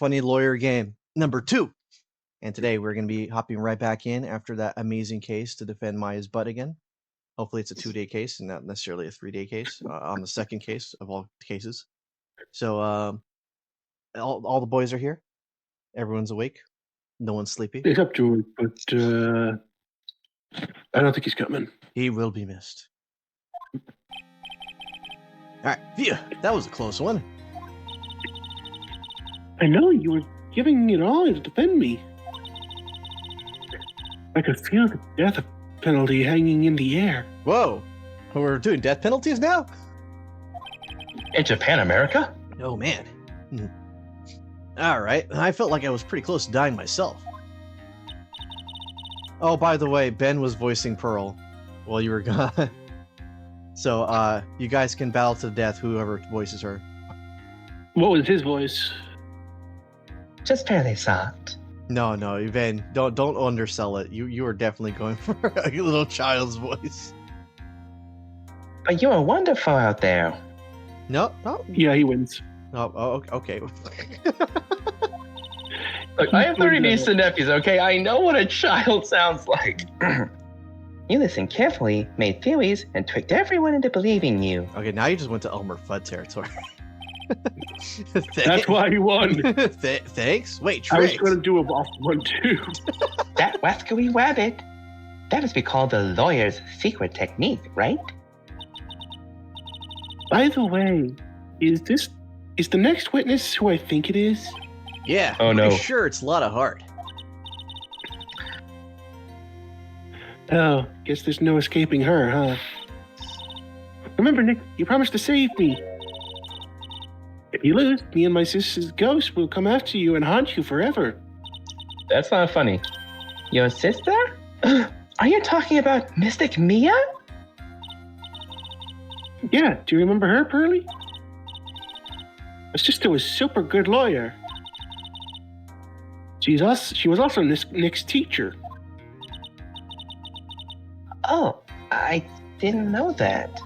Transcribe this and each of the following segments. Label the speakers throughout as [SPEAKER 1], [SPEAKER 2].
[SPEAKER 1] Funny Lawyer game number 2. And today we're going to be hopping right back in after that amazing case to defend Maya's butt again. Hopefully it's a 2-day case and not necessarily a 3-day case on the second case of all cases. So all the boys are here. Everyone's awake. No one's sleepy.
[SPEAKER 2] Except George, but I don't think he's coming.
[SPEAKER 1] He will be missed. All right, phew, that was a close one.
[SPEAKER 2] I know you were giving it all to defend me. I could feel the death penalty hanging in the air.
[SPEAKER 1] Whoa, we're doing death penalties now?
[SPEAKER 3] In Japan, America?
[SPEAKER 1] Oh, man. All right, I felt like I was pretty close to dying myself. Oh, by the way, Ben was voicing Pearl while you were gone. So, you guys can battle to the death, whoever voices her.
[SPEAKER 2] What was his voice?
[SPEAKER 3] Just fairly soft.
[SPEAKER 1] No, Ben, don't undersell it. You are definitely going for a little child's voice.
[SPEAKER 3] But you are wonderful out there.
[SPEAKER 1] No.
[SPEAKER 2] Yeah, he wins.
[SPEAKER 1] Oh, okay.
[SPEAKER 3] Look, I have 3 nieces and nephews, okay? I know what a child sounds like. You listened carefully, made theories, and tricked everyone into believing you.
[SPEAKER 1] Okay, now you just went to Elmer Fudd territory.
[SPEAKER 2] That's why he won.
[SPEAKER 1] Thanks? Wait,
[SPEAKER 2] I was
[SPEAKER 1] tricks?
[SPEAKER 2] going to do a off one too.
[SPEAKER 3] That wascally rabbit. That must be called the lawyer's secret technique, right?
[SPEAKER 2] By the way, is the next witness who I think it is?
[SPEAKER 1] Yeah,
[SPEAKER 3] Oh,
[SPEAKER 1] I'm
[SPEAKER 3] no.
[SPEAKER 1] pretty sure it's a lot of heart.
[SPEAKER 2] Oh, guess there's no escaping her, huh? Remember, Nick, you promised to save me. If you lose, me and my sister's ghost will come after you and haunt you forever.
[SPEAKER 3] That's not funny. Your sister? Are you talking about Mystic Mia?
[SPEAKER 2] Yeah, do you remember her, Pearly? My sister was super good lawyer. She was also Nick's teacher.
[SPEAKER 3] Oh, I didn't know that.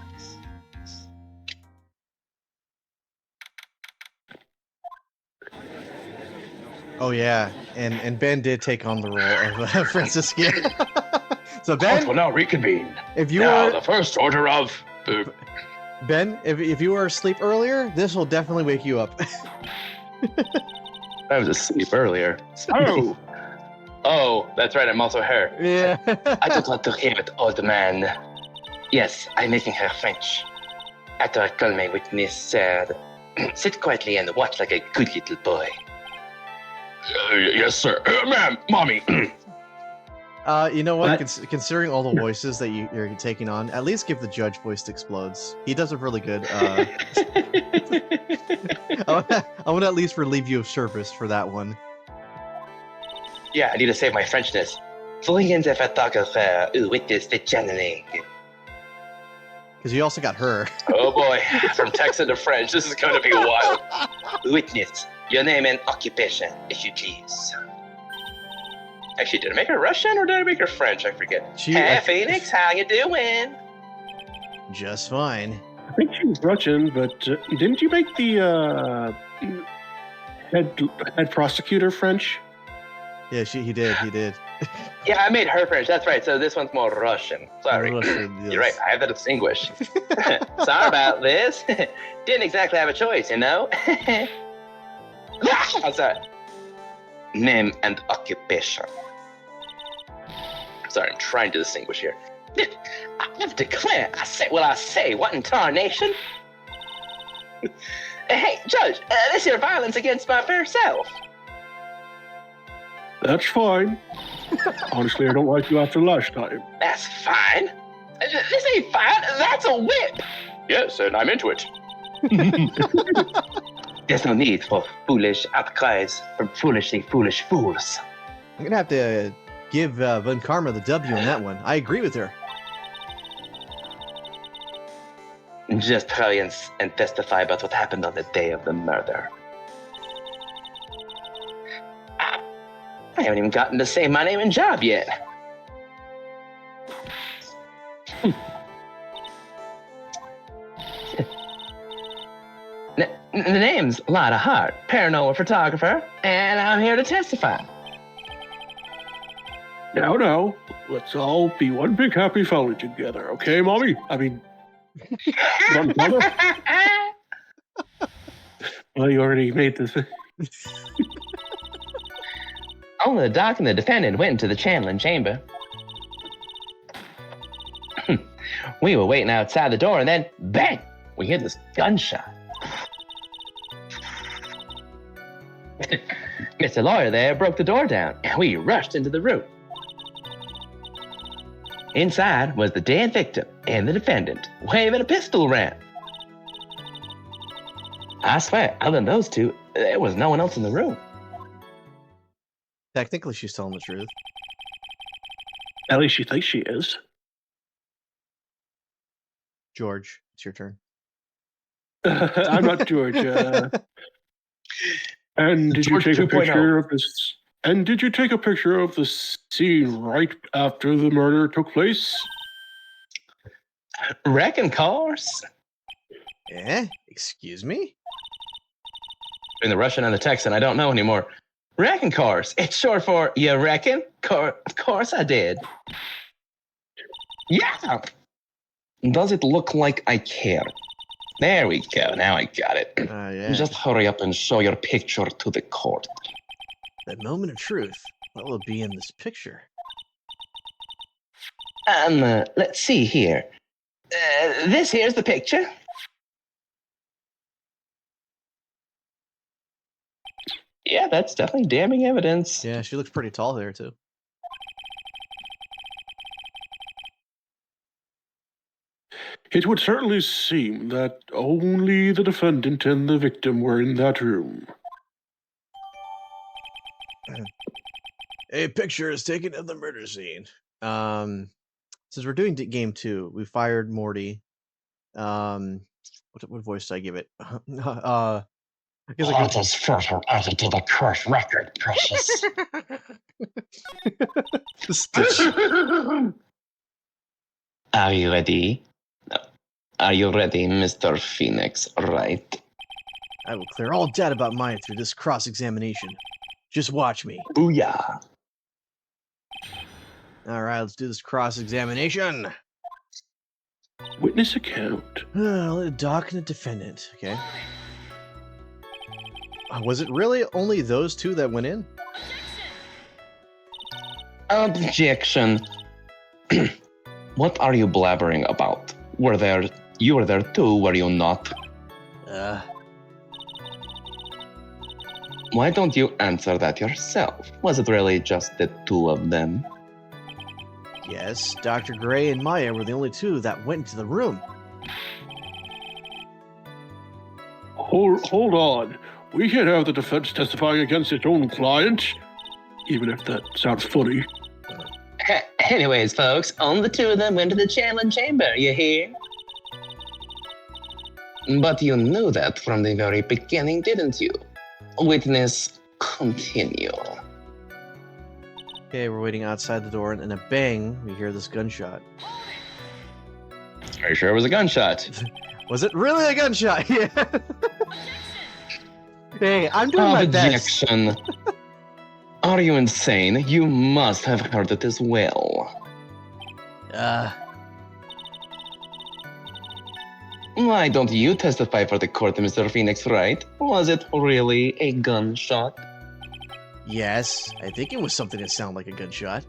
[SPEAKER 1] Oh yeah, and Ben did take on the role of Francisca. So Ben,
[SPEAKER 4] will now reconvene.
[SPEAKER 1] if you
[SPEAKER 4] Now,
[SPEAKER 1] were
[SPEAKER 4] the first order of...
[SPEAKER 1] Ben, if you were asleep earlier, this will definitely wake you up.
[SPEAKER 3] I was asleep earlier.
[SPEAKER 2] Oh,
[SPEAKER 3] Oh, that's right, I'm also her.
[SPEAKER 1] Yeah.
[SPEAKER 3] I don't want to hear it, old man. Yes, I'm making her French. After I call my witness, sit quietly and watch like a good little boy.
[SPEAKER 4] yes, sir. Ma'am, mommy.
[SPEAKER 1] You know what?
[SPEAKER 2] What?
[SPEAKER 1] Considering all the voices that you're taking on, at least give the judge voice to Explodes. He does it really good. I want to at least relieve you of service for that one.
[SPEAKER 3] Yeah, I need to save my Frenchness. Voyons a photographer who witnessed the channeling.
[SPEAKER 1] Because you also got her.
[SPEAKER 3] Oh boy, from Texan to French, this is going to be wild. Witness, your name and occupation, if you please. Actually, did I make her Russian or did I make her French? I forget. Hey, Phoenix, how you doing?
[SPEAKER 1] Just fine.
[SPEAKER 2] I think she was Russian, but didn't you make the head prosecutor French?
[SPEAKER 1] Yeah, he did.
[SPEAKER 3] Yeah, I made her French, that's right. So this one's more Russian. Sorry.
[SPEAKER 1] Russian, yes.
[SPEAKER 3] You're right, I have to distinguish. Sorry about this. Didn't exactly have a choice, you know? I'm sorry. Name and occupation. Sorry, I'm trying to distinguish here. I declare, I say what I say. What in tarnation? Hey, Judge, this here violence against my fair self.
[SPEAKER 2] That's fine. Honestly, I don't like you after last time.
[SPEAKER 3] That's fine. This ain't fine. That's a whip.
[SPEAKER 4] Yes, and I'm into it.
[SPEAKER 3] There's no need for foolish outcries from foolishly foolish fools.
[SPEAKER 1] I'm gonna have to give Von Karma the W on that one. I agree with her.
[SPEAKER 3] Just hurry and testify about what happened on the day of the murder. I haven't even gotten to say my name and job yet. The name's Lotta Hart, paranormal photographer, and I'm here to testify.
[SPEAKER 2] Now, let's all be one big happy family together, okay, Mommy? I mean, Mother? Well, you already made this.
[SPEAKER 3] Only the doc and the defendant went into the channeling chamber. We were waiting outside the door, and then, bang, we hear this gunshot. Mr. Lawyer there broke the door down, and we rushed into the room. Inside was the dead victim and the defendant, waving a pistol around. I swear, other than those two, there was no one else in the room.
[SPEAKER 1] Technically, she's telling the truth.
[SPEAKER 2] At least she thinks she is.
[SPEAKER 1] George, it's your turn.
[SPEAKER 2] I'm not George. And did
[SPEAKER 3] George
[SPEAKER 2] you take a
[SPEAKER 3] 2.0.
[SPEAKER 2] picture of this? And did you take a picture of the scene right after the murder took place?
[SPEAKER 3] Wrecking cars?
[SPEAKER 1] Excuse me?
[SPEAKER 3] In the Russian and the Texan, I don't know anymore. Wrecking cars. It's short for, you reckon? Of course I did. Yeah. Does it look like I care? There we go. Now I got it.
[SPEAKER 1] Yeah.
[SPEAKER 3] Just hurry up and show your picture to the court.
[SPEAKER 1] The moment of truth. What will be in this picture?
[SPEAKER 3] Let's see here. This here's the picture. Yeah, that's definitely damning evidence.
[SPEAKER 1] Yeah, she looks pretty tall there, too.
[SPEAKER 2] It would certainly seem that only the defendant and the victim were in that room.
[SPEAKER 1] A picture is taken of the murder scene. Since we're doing game 2, we fired Morty. What voice did I give it? I guess I
[SPEAKER 4] Let us further add it to the court record, precious.
[SPEAKER 1] Stitch.
[SPEAKER 3] Are you ready? Are you ready, Mr. Phoenix, right?
[SPEAKER 1] I will clear all doubt about Maya through this cross-examination. Just watch me.
[SPEAKER 3] Booyah.
[SPEAKER 1] All right, let's do this cross-examination.
[SPEAKER 2] Witness account.
[SPEAKER 1] A doc and a defendant. Okay. Was it really only those two that went in?
[SPEAKER 3] Objection. What are you blabbering about? You were there too, were you not? Why don't you answer that yourself? Was it really just the two of them?
[SPEAKER 1] Yes, Dr. Gray and Maya were the only two that went into the room.
[SPEAKER 2] Hold on. We can't have the defense testifying against its own client, even if that sounds funny.
[SPEAKER 3] Anyways, folks, only the two of them went to the channeling chamber, you hear? But you knew that from the very beginning, didn't you? Witness, continue.
[SPEAKER 1] Okay, we're waiting outside the door, and in a bang, we hear this gunshot.
[SPEAKER 3] Are you sure it was a gunshot?
[SPEAKER 1] Was it really a gunshot? Yeah. Hey, I'm doing my best.
[SPEAKER 3] Objection. Are you insane? You must have heard it as well. Why don't you testify for the court, Mr. Phoenix, right? Was it really a gunshot?
[SPEAKER 1] Yes, I think it was something that sounded like a gunshot.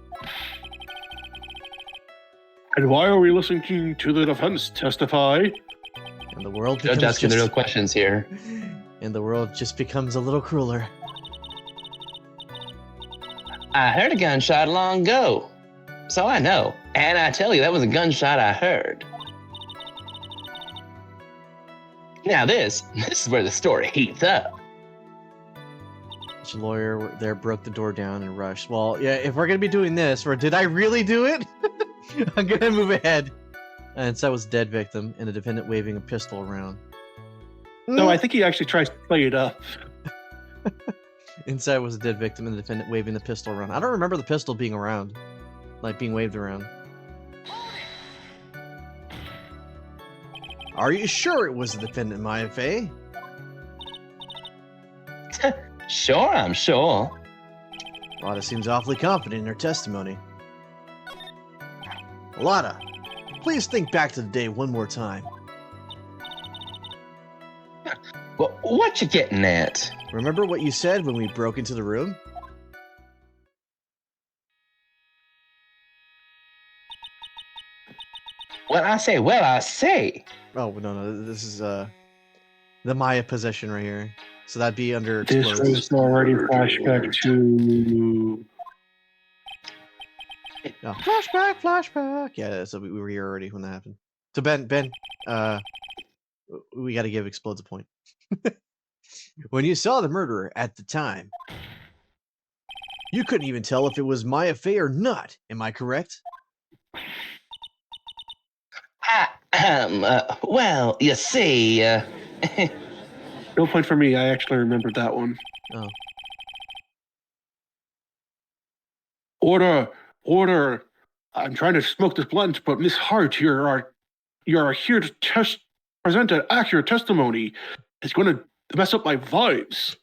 [SPEAKER 2] And why are we listening to the defense testify?
[SPEAKER 1] And the world
[SPEAKER 3] Judge
[SPEAKER 1] becomes
[SPEAKER 3] asking the real questions here.
[SPEAKER 1] And the world just becomes a little crueler.
[SPEAKER 3] I heard a gunshot long ago. So I know. And I tell you, that was a gunshot I heard. Now this is where the story heats up.
[SPEAKER 1] The lawyer there broke the door down and rushed. Well, yeah, if we're going to be doing this, or did I really do it? I'm going to move ahead. And so was dead victim and the defendant waving a pistol around.
[SPEAKER 2] No, I think he actually tries to play it up.
[SPEAKER 1] Inside was a dead victim and the defendant waving the pistol around. I don't remember the pistol being around. Like being waved around. Are you sure it was the defendant, Maya Fey?
[SPEAKER 3] Sure, I'm sure.
[SPEAKER 1] Lada seems awfully confident in her testimony. Lada, please think back to the day one more time.
[SPEAKER 3] Well, what you getting at?
[SPEAKER 1] Remember what you said when we broke into the room?
[SPEAKER 3] Well, I say.
[SPEAKER 1] Oh, no, this is the Maya possession right here. So that'd be under
[SPEAKER 2] This
[SPEAKER 1] explodes.
[SPEAKER 2] was already flashback to.
[SPEAKER 1] Oh, flashback. Yeah, so we were here already when that happened. So Ben, we got to give explodes a point. When you saw the murderer at the time, you couldn't even tell if it was Maya Fey or not. Am I correct?
[SPEAKER 3] Well, you see,
[SPEAKER 2] No point for me. I actually remembered that one.
[SPEAKER 1] Oh.
[SPEAKER 2] Order. I'm trying to smoke this blunt, but Miss Hart, you're here to present an accurate testimony. It's going to mess up my vibes.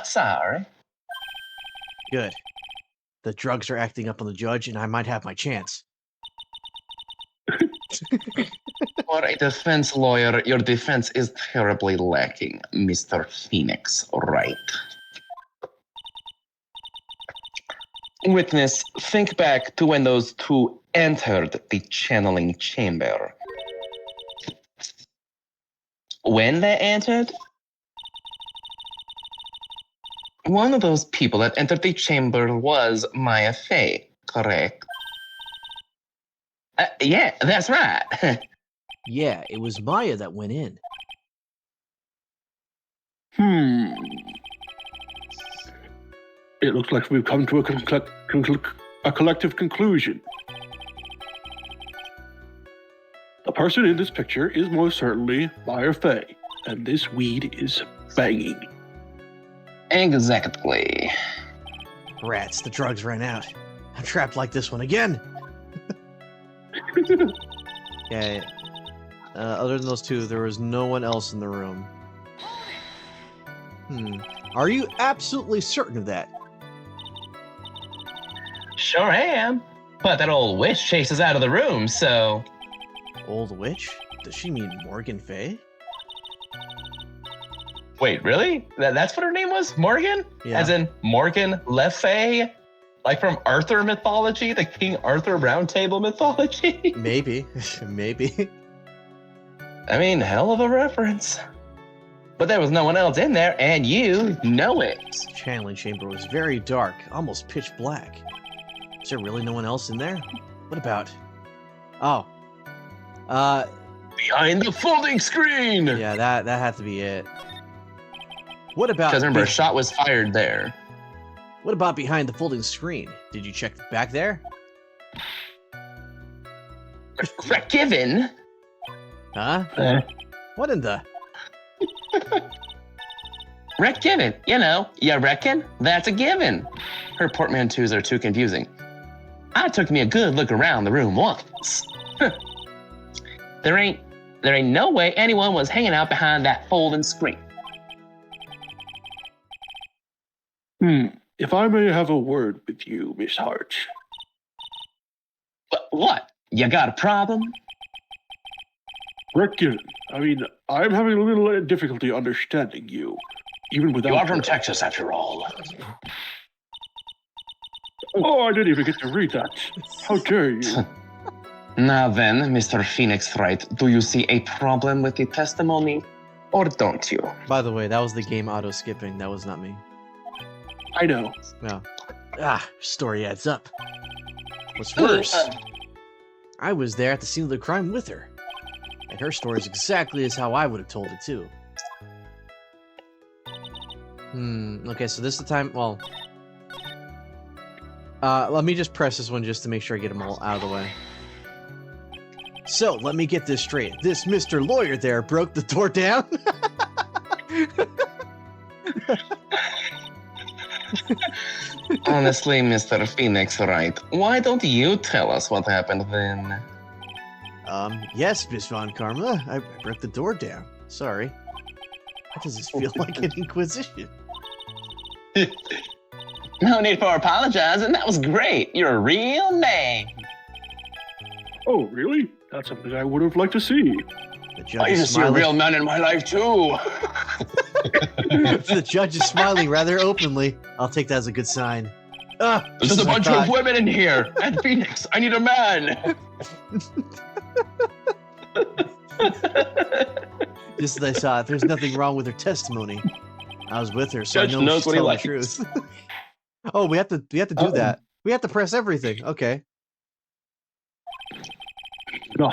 [SPEAKER 3] sorry.
[SPEAKER 1] Good. The drugs are acting up on the judge, and I might have my chance.
[SPEAKER 3] For a defense lawyer, your defense is terribly lacking, Mr. Phoenix, right? Witness, think back to when those two entered the channeling chamber. When they entered, one of those people that entered the chamber was Maya Fey, correct? Yeah, that's right.
[SPEAKER 1] Yeah, it was Maya that went in.
[SPEAKER 2] It looks like we've come to a collective conclusion. The person in this picture is most certainly Maya Fey, and this weed is banging.
[SPEAKER 3] Exactly.
[SPEAKER 1] Rats, the drugs ran out. I'm trapped like this one again. Yeah. Other than those two, there was no one else in the room. Are you absolutely certain of that?
[SPEAKER 3] Sure am. But that old witch chases out of the room, so...
[SPEAKER 1] Old witch? Does she mean Morgan Fey?
[SPEAKER 3] Wait, really? That's what her name was? Morgan?
[SPEAKER 1] Yeah.
[SPEAKER 3] As in Morgan Le Fay? Like from Arthur mythology? The King Arthur Round Table mythology?
[SPEAKER 1] Maybe. Maybe.
[SPEAKER 3] I mean, hell of a reference. But there was no one else in there, and you know it.
[SPEAKER 1] The channeling chamber was very dark, almost pitch black. Is there really no one else in there? What about... Oh.
[SPEAKER 3] Behind the folding screen!
[SPEAKER 1] Yeah, that had to be it. What about...
[SPEAKER 3] Because remember, a shot was fired there.
[SPEAKER 1] What about behind the folding screen? Did you check back there?
[SPEAKER 3] Given.
[SPEAKER 1] Huh? What in the...
[SPEAKER 3] Given. You know, you reckon? That's a given. Her portmanteaus are too confusing. I took me a good look around the room once. There ain't no way anyone was hanging out behind that folding screen.
[SPEAKER 2] If I may have a word with you, Miss Hart.
[SPEAKER 3] What? You got a problem?
[SPEAKER 2] Given. I mean, I'm having a little difficulty understanding you, even without...
[SPEAKER 3] You are from Texas, after all.
[SPEAKER 2] Oh, I didn't even get to read that. How dare you?
[SPEAKER 3] Now then, Mr. Phoenix Wright, do you see a problem with the testimony, or don't you?
[SPEAKER 1] By the way, that was the game auto-skipping. That was not me.
[SPEAKER 2] I know.
[SPEAKER 1] No. Story adds up. What's worse, I was there at the scene of the crime with her. And her story is exactly as how I would have told it, too. Okay, so this is the time... Well... let me just press this one just to make sure I get them all out of the way. So, let me get this straight. This Mr. Lawyer there broke the door down?
[SPEAKER 3] Honestly, Mr. Phoenix Wright, why don't you tell us what happened then?
[SPEAKER 1] Yes, Miss Von Karma. I broke the door down. Sorry. Why does this feel like an inquisition?
[SPEAKER 3] No need for apologizing. That was great. You're a real man.
[SPEAKER 2] Oh, really? That's something I would have liked to see.
[SPEAKER 1] The judge
[SPEAKER 3] I used to
[SPEAKER 1] is
[SPEAKER 3] see a
[SPEAKER 1] smiling.
[SPEAKER 3] real man in my life too.
[SPEAKER 1] The judge is smiling rather openly. I'll take that as a good sign. Ah,
[SPEAKER 3] There's
[SPEAKER 1] just
[SPEAKER 3] a
[SPEAKER 1] as I
[SPEAKER 3] bunch
[SPEAKER 1] thought.
[SPEAKER 3] of women in here. And Phoenix, I need a man.
[SPEAKER 1] Just as I saw it, there's nothing wrong with her testimony. I was with her, so
[SPEAKER 3] Judge
[SPEAKER 1] I know
[SPEAKER 3] knows
[SPEAKER 1] she's
[SPEAKER 3] what he
[SPEAKER 1] telling
[SPEAKER 3] likes.
[SPEAKER 1] the truth. Oh, we have to do that. We have to press everything. Okay.
[SPEAKER 2] No.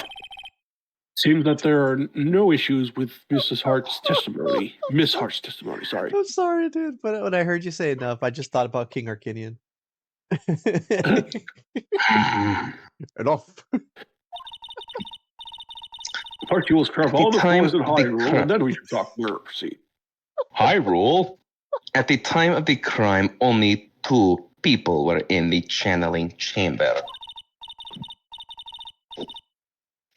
[SPEAKER 2] Seems that there are no issues with Mrs. Hart's testimony. Miss Hart's testimony, sorry.
[SPEAKER 1] I'm sorry, dude, but when I heard you say enough, I just thought about King Arcinian. Enough.
[SPEAKER 2] First, you will scrub
[SPEAKER 3] At the
[SPEAKER 2] all the
[SPEAKER 3] time
[SPEAKER 2] floors in
[SPEAKER 3] of the
[SPEAKER 2] Hyrule,
[SPEAKER 3] crime-
[SPEAKER 2] and then we should talk mercy.
[SPEAKER 3] Hyrule. At the time of the crime, only 2 people were in the channeling chamber.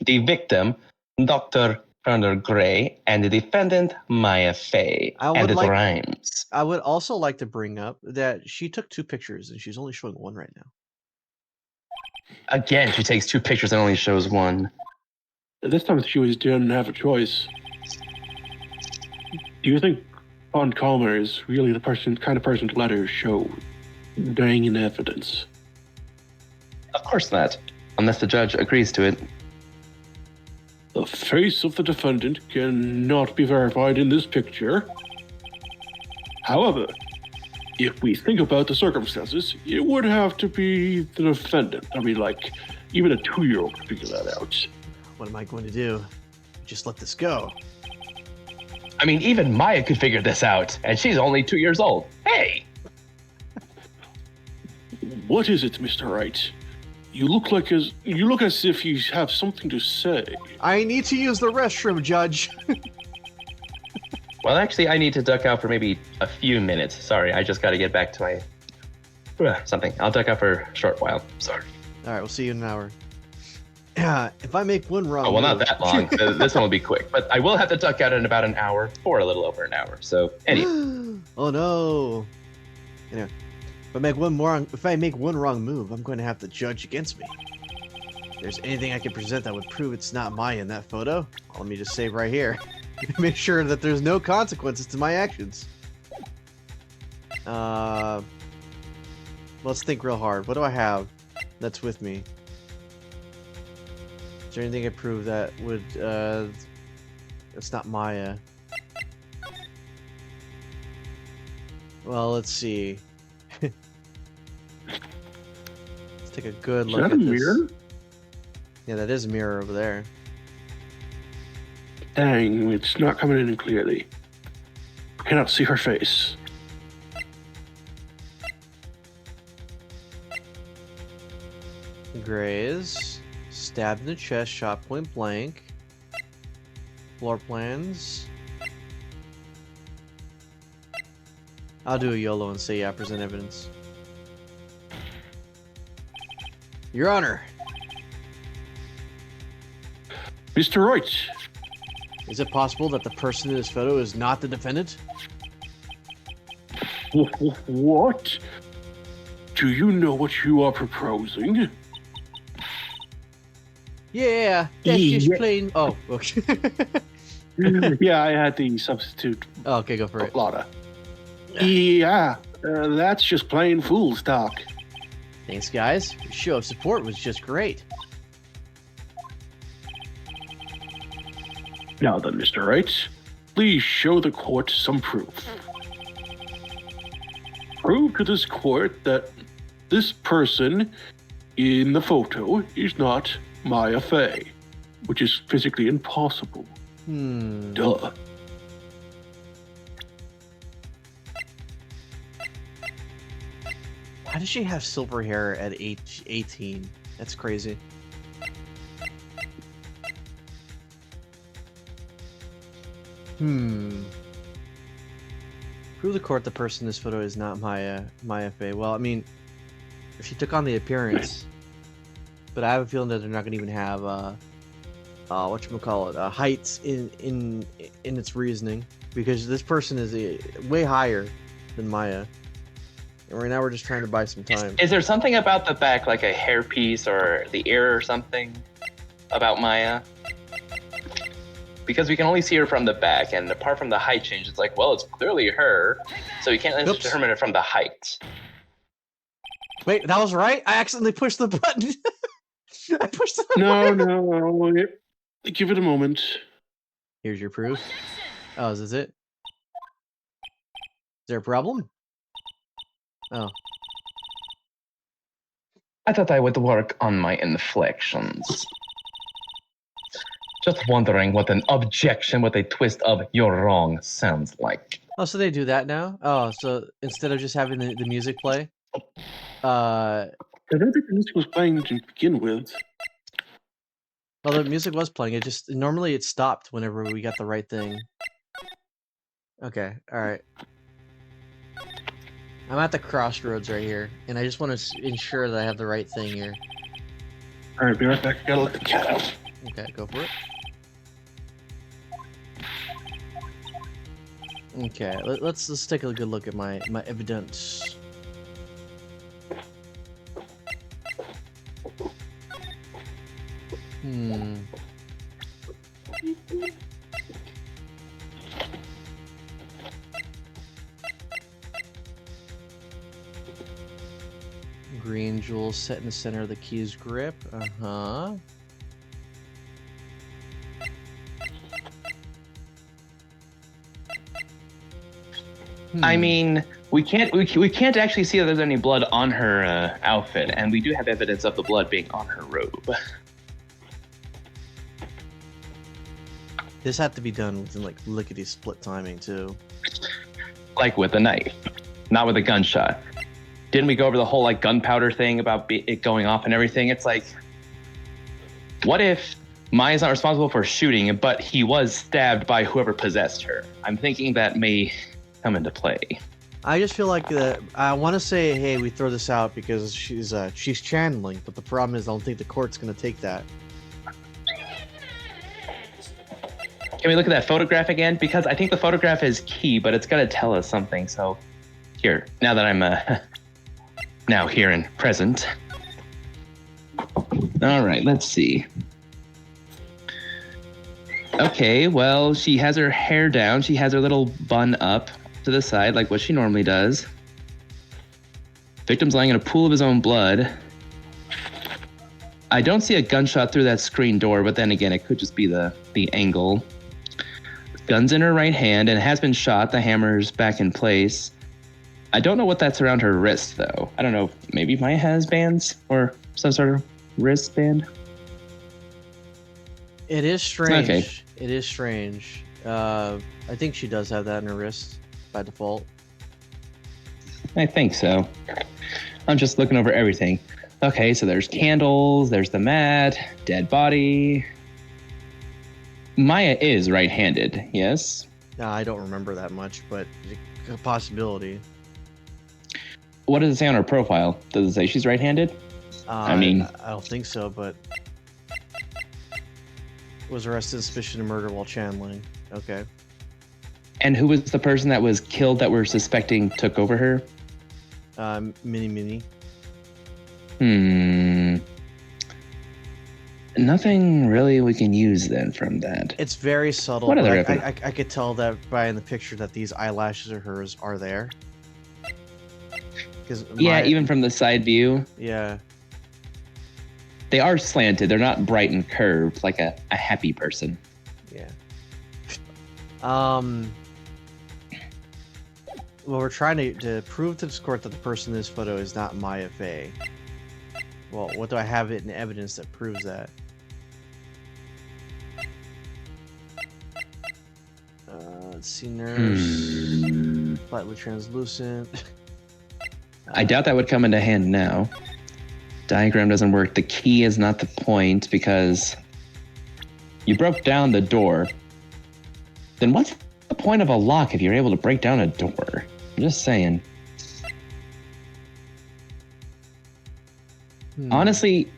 [SPEAKER 3] The victim, Dr. Turner Gray, and the defendant, Maya Fey.
[SPEAKER 1] I
[SPEAKER 3] And
[SPEAKER 1] would
[SPEAKER 3] it
[SPEAKER 1] like-
[SPEAKER 3] rhymes.
[SPEAKER 1] I would also like to bring up that she took 2 pictures and she's only showing 1 right now.
[SPEAKER 3] Again, she takes 2 pictures and only shows 1.
[SPEAKER 2] This time she didn't have a choice. Do you think Von Calmer is really the kind of person to let her show danging evidence?
[SPEAKER 3] Of course not, unless the judge agrees to it.
[SPEAKER 2] The face of the defendant cannot be verified in this picture. However, if we think about the circumstances, it would have to be the defendant. I mean, like, even a 2-year-old could figure that out.
[SPEAKER 1] What am I going to do? Just let this go.
[SPEAKER 3] I mean, even Maya could figure this out, and she's only 2 years old. Hey!
[SPEAKER 2] What is it, Mr. Wright? You look as if you have something to say.
[SPEAKER 1] I need to use the restroom, Judge.
[SPEAKER 3] Well, actually, I need to duck out for maybe a few minutes. Sorry, I just got to get back to my... something. I'll duck out for a short while. Sorry.
[SPEAKER 1] All right, we'll see you in an hour. If I make one wrong...
[SPEAKER 3] Oh, well, not
[SPEAKER 1] move-
[SPEAKER 3] that long. This one will be quick. But I will have to duck out in about an hour, or a little over an hour. So, anyway.
[SPEAKER 1] Oh no! If I make one wrong move, I'm going to have the judge against me. If there's anything I can present that would prove it's not Maya in that photo, let me just say right here. Make sure that there's no consequences to my actions. Let's think real hard. What do I have that's with me? Is there anything I prove that would, it's not Maya? Well, let's see. Let's take a good
[SPEAKER 2] Is
[SPEAKER 1] look
[SPEAKER 2] that
[SPEAKER 1] at
[SPEAKER 2] a
[SPEAKER 1] this.
[SPEAKER 2] mirror?
[SPEAKER 1] Yeah, that is a mirror over there.
[SPEAKER 2] Dang, it's not coming in clearly. I cannot see her face.
[SPEAKER 1] Grays. Stabbed in the chest, shot point blank. Floor plans. I'll do a YOLO and say yeah, present evidence. Your Honor,
[SPEAKER 2] Mr. Wright,
[SPEAKER 1] is it possible that the person in this photo is not the defendant?
[SPEAKER 2] what? Do you know what you are proposing?
[SPEAKER 1] Yeah, that's just
[SPEAKER 2] Yeah.
[SPEAKER 1] plain. Oh, okay.
[SPEAKER 2] Yeah, I had the substitute
[SPEAKER 1] Oh, okay, go for it.
[SPEAKER 2] Lotta. Yeah, that's just plain fool's talk.
[SPEAKER 1] Thanks, guys. Your show of support was just great.
[SPEAKER 2] Now then, Mr. Wright, please show the court some proof. Prove to this court that this person in the photo is not Maya Fey, which is physically impossible. Duh.
[SPEAKER 1] Why does she have silver hair at age 18? That's crazy. Prove the court the person in this photo is not Maya Fey. Well, I mean, if she took on the appearance, but I have a feeling that they're not going to even have whatchamacallit, heights in its reasoning, because this person is way higher than Maya, and right now we're just trying to buy some time.
[SPEAKER 3] Is there something about the back, like a hairpiece or the ear or something about Maya? Because we can only see her from the back, and apart from the height change, it's like, well, it's clearly her, so you can't
[SPEAKER 1] Oops.
[SPEAKER 3] determine it from the height.
[SPEAKER 1] Wait, that was right? I accidentally pushed the button. I pushed the
[SPEAKER 2] No,
[SPEAKER 1] button.
[SPEAKER 2] no. Give it a moment.
[SPEAKER 1] Here's your proof. Oh, is this it? Is there a problem? Oh.
[SPEAKER 3] I thought I would work on my inflections. Just wondering what an objection with a twist of "you're wrong" sounds like.
[SPEAKER 1] Oh, so they do that now? Oh, so instead of just having the music play,
[SPEAKER 2] I don't think the music was playing to begin with.
[SPEAKER 1] well, the music was playing. It just normally it stopped whenever we got the right thing. Okay, all right. I'm at the crossroads right here, and I just want to ensure that I have the right thing here.
[SPEAKER 2] All right, be right back. I gotta let the cat out.
[SPEAKER 1] Okay, go for it. Okay, let's take a good look at my evidence. Green jewel set in the center of the key's grip. Uh-huh.
[SPEAKER 3] I mean, we can't actually see that there's any blood on her outfit, and we do have evidence of the blood being on her robe.
[SPEAKER 1] This had to be done within like lickety split timing too.
[SPEAKER 3] Like with a knife, not with a gunshot. Didn't we go over the whole like gunpowder thing about it going off and everything? It's like, what if Maya's not responsible for shooting, but he was stabbed by whoever possessed her? I'm thinking that may come into play.
[SPEAKER 1] I just feel like I want to say, hey, we throw this out because she's channeling, but the problem is I don't think the court's gonna take that.
[SPEAKER 3] Can we look at that photograph again? Because I think the photograph is key, but it's got to tell us something. So here, now that I'm now here and present. All right, let's see. Okay, well, she has her hair down. She has her little bun up to the side like what she normally does. Victim's lying in a pool of his own blood. I don't see a gunshot through that screen door, but then again, it could just be the angle. Gun's in her right hand and has been shot. The hammer's back in place. I don't know what that's around her wrist, though. I don't know. Maybe Maya has bands or some sort of wristband.
[SPEAKER 1] It is strange.
[SPEAKER 3] Okay.
[SPEAKER 1] It is strange. I think she does have that in her wrist by default.
[SPEAKER 3] I think so. I'm just looking over everything. Okay, so there's candles, there's the mat, dead body. Maya is right-handed, yes?
[SPEAKER 1] I don't remember that much, but a possibility.
[SPEAKER 3] What does it say on her profile? Does it say she's right-handed? I mean,
[SPEAKER 1] I don't think so, but was arrested in suspicion of murder while channeling. Okay.
[SPEAKER 3] And who was the person that was killed that we're suspecting took over her?
[SPEAKER 1] Mini.
[SPEAKER 3] Nothing really we can use then from that.
[SPEAKER 1] It's very subtle.
[SPEAKER 3] What other
[SPEAKER 1] but I could tell that by in the picture that these eyelashes of hers are there.
[SPEAKER 3] Yeah, even from the side view.
[SPEAKER 1] Yeah.
[SPEAKER 3] They are slanted. They're not bright and curved like a happy person.
[SPEAKER 1] Yeah. Well, we're trying to prove to this court that the person in this photo is not Maya Fey. Well, what do I have in evidence that proves that? Let's see, nurse. Slightly translucent.
[SPEAKER 3] I doubt that would come into hand now. Diagram doesn't work. The key is not the point because you broke down the door. Then what's the point of a lock if you're able to break down a door? I'm just saying. Honestly,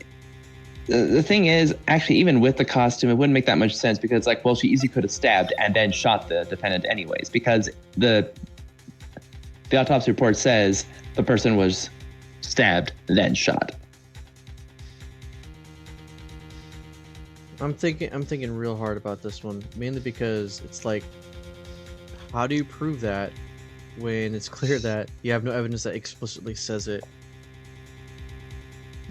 [SPEAKER 3] the thing is, actually, even with the costume, it wouldn't make that much sense because, like, well, she easily could have stabbed and then shot the defendant anyways, because the autopsy report says the person was stabbed, then shot.
[SPEAKER 1] I'm thinking real hard about this one, mainly because it's like, how do you prove that when it's clear that you have no evidence that explicitly says it?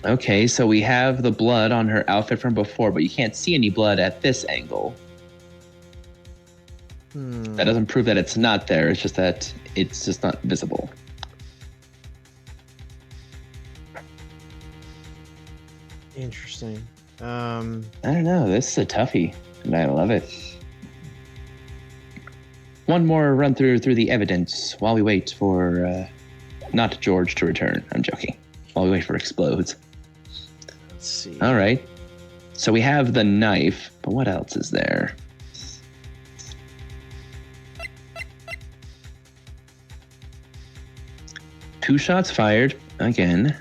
[SPEAKER 3] Okay, so we have the blood on her outfit from before, but you can't see any blood at this angle. That doesn't prove that it's not there. It's just that it's just not visible.
[SPEAKER 1] Interesting.
[SPEAKER 3] I don't know. This is a toughie, and I love it. One more run through the evidence while we wait for not George to return. I'm joking. While we wait for explodes.
[SPEAKER 1] Let's see.
[SPEAKER 3] All right. So we have the knife, but what else is there? Two shots fired again.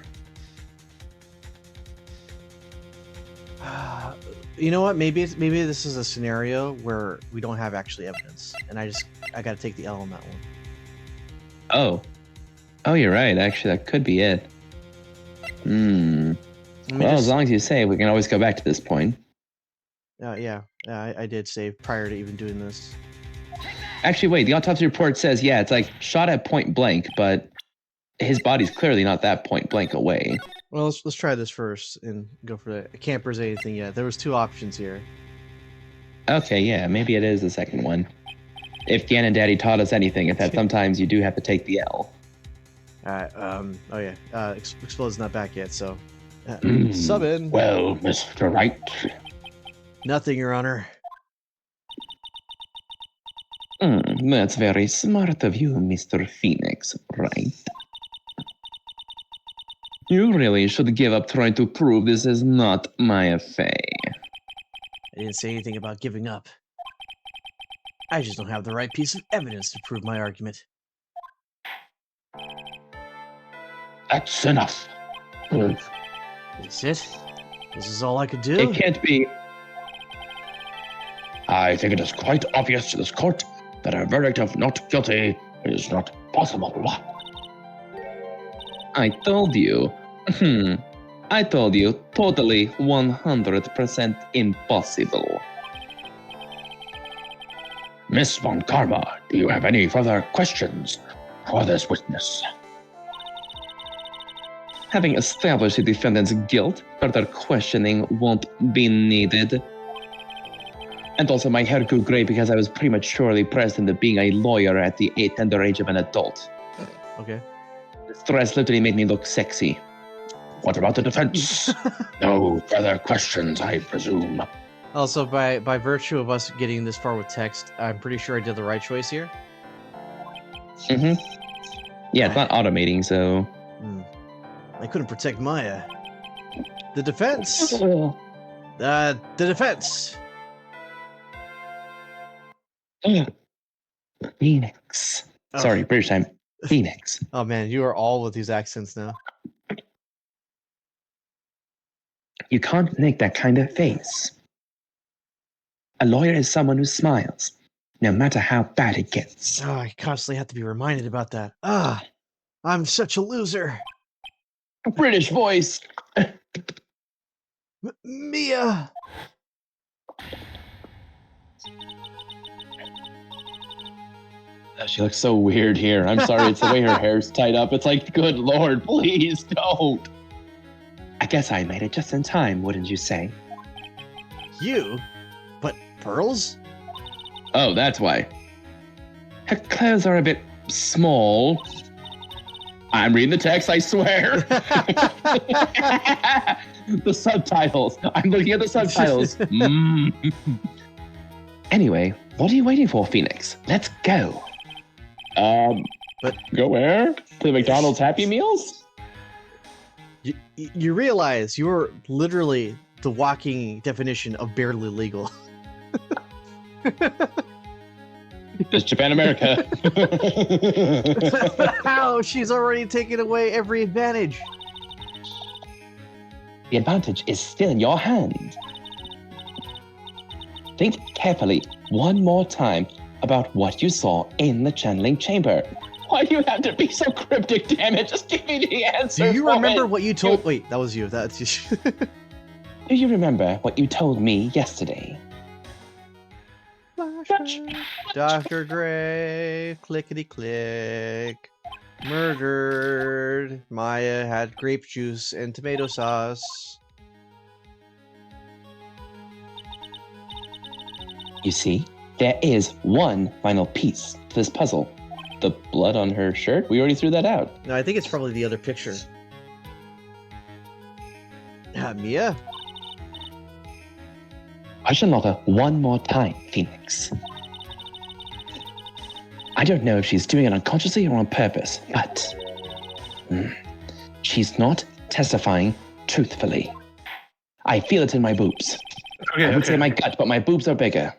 [SPEAKER 1] You know what? Maybe this is a scenario where we don't have actually evidence, and I got to take the L on that one.
[SPEAKER 3] Oh, you're right. Actually, that could be it. Well, as long as you say, we can always go back to this point.
[SPEAKER 1] Yeah, I did save prior to even doing this.
[SPEAKER 3] Actually, wait. The autopsy report says, yeah, it's like shot at point blank, but his body's clearly not that point blank away.
[SPEAKER 1] Well, let's try this first and go for it. I can't present anything yet. There was two options here.
[SPEAKER 3] Okay, yeah, maybe it is the second one. If Gan and Daddy taught us anything, it's that sometimes you do have to take the L.
[SPEAKER 1] Alright, oh yeah, Explod's not back yet, so... sub in!
[SPEAKER 4] Well, Mr. Wright.
[SPEAKER 1] Nothing, Your Honor.
[SPEAKER 3] That's very smart of you, Mr. Phoenix, right? You really should give up trying to prove this is not Maya Fey.
[SPEAKER 1] I didn't say anything about giving up. I just don't have the right piece of evidence to prove my argument.
[SPEAKER 4] That's enough.
[SPEAKER 1] Is it? This is all I could do?
[SPEAKER 3] It can't be.
[SPEAKER 4] I think it is quite obvious to this court that a verdict of not guilty is not possible.
[SPEAKER 3] I told you. I told you, totally 100% impossible.
[SPEAKER 4] Miss Von Karma, do you have any further questions for this witness?
[SPEAKER 3] Having established the defendant's guilt, further questioning won't be needed. And also, my hair grew gray because I was prematurely pressed into being a lawyer at the tender age of an adult.
[SPEAKER 1] Okay.
[SPEAKER 3] The stress literally made me look sexy.
[SPEAKER 4] What about the defense? No further questions, I presume.
[SPEAKER 1] Also, by virtue of us getting this far with text, I'm pretty sure I did the right choice here.
[SPEAKER 3] Yeah, it's not automating, so...
[SPEAKER 1] I couldn't protect Maya. The defense! The defense!
[SPEAKER 3] Phoenix.
[SPEAKER 1] Oh.
[SPEAKER 3] Sorry, British time. Phoenix.
[SPEAKER 1] Oh man, you are all with these accents now.
[SPEAKER 3] You can't make that kind of face. A lawyer is someone who smiles, no matter how bad it gets.
[SPEAKER 1] Oh, I constantly have to be reminded about that. I'm such a loser.
[SPEAKER 3] British voice.
[SPEAKER 1] Mia!
[SPEAKER 3] She looks so weird here. I'm sorry, it's the way her hair's tied up. It's like, good Lord, please don't. I guess I made it just in time, wouldn't you say?
[SPEAKER 1] You? But pearls?
[SPEAKER 3] Oh, that's why. Her clothes are a bit small. I'm reading the text, I swear. The subtitles. I'm looking at the subtitles. Anyway, what are you waiting for, Phoenix? Let's go.
[SPEAKER 1] But
[SPEAKER 3] go where? To the McDonald's Happy Meals?
[SPEAKER 1] You realize you're literally the walking definition of barely legal.
[SPEAKER 3] It's Japan America.
[SPEAKER 1] How? She's already taken away every advantage.
[SPEAKER 5] The advantage is still in your hand. Think carefully one more time about what you saw in the channeling chamber. Why do you have to be so cryptic, damn it? Just give me the answer.
[SPEAKER 1] Do you remember what you told? Wait, that was you. That's you.
[SPEAKER 5] Do you remember what you told me yesterday?
[SPEAKER 1] Dr. Gray, clickety click. Murdered. Maya had grape juice and tomato sauce.
[SPEAKER 5] You see, there is one final piece to this puzzle. The blood on her shirt? We already threw that out.
[SPEAKER 1] No, I think it's probably the other picture. Mia?
[SPEAKER 5] Question Lotta one more time, Phoenix. I don't know if she's doing it unconsciously or on purpose, but she's not testifying truthfully. I feel it in my boobs.
[SPEAKER 2] Okay,
[SPEAKER 5] I would say my gut, but my boobs are bigger.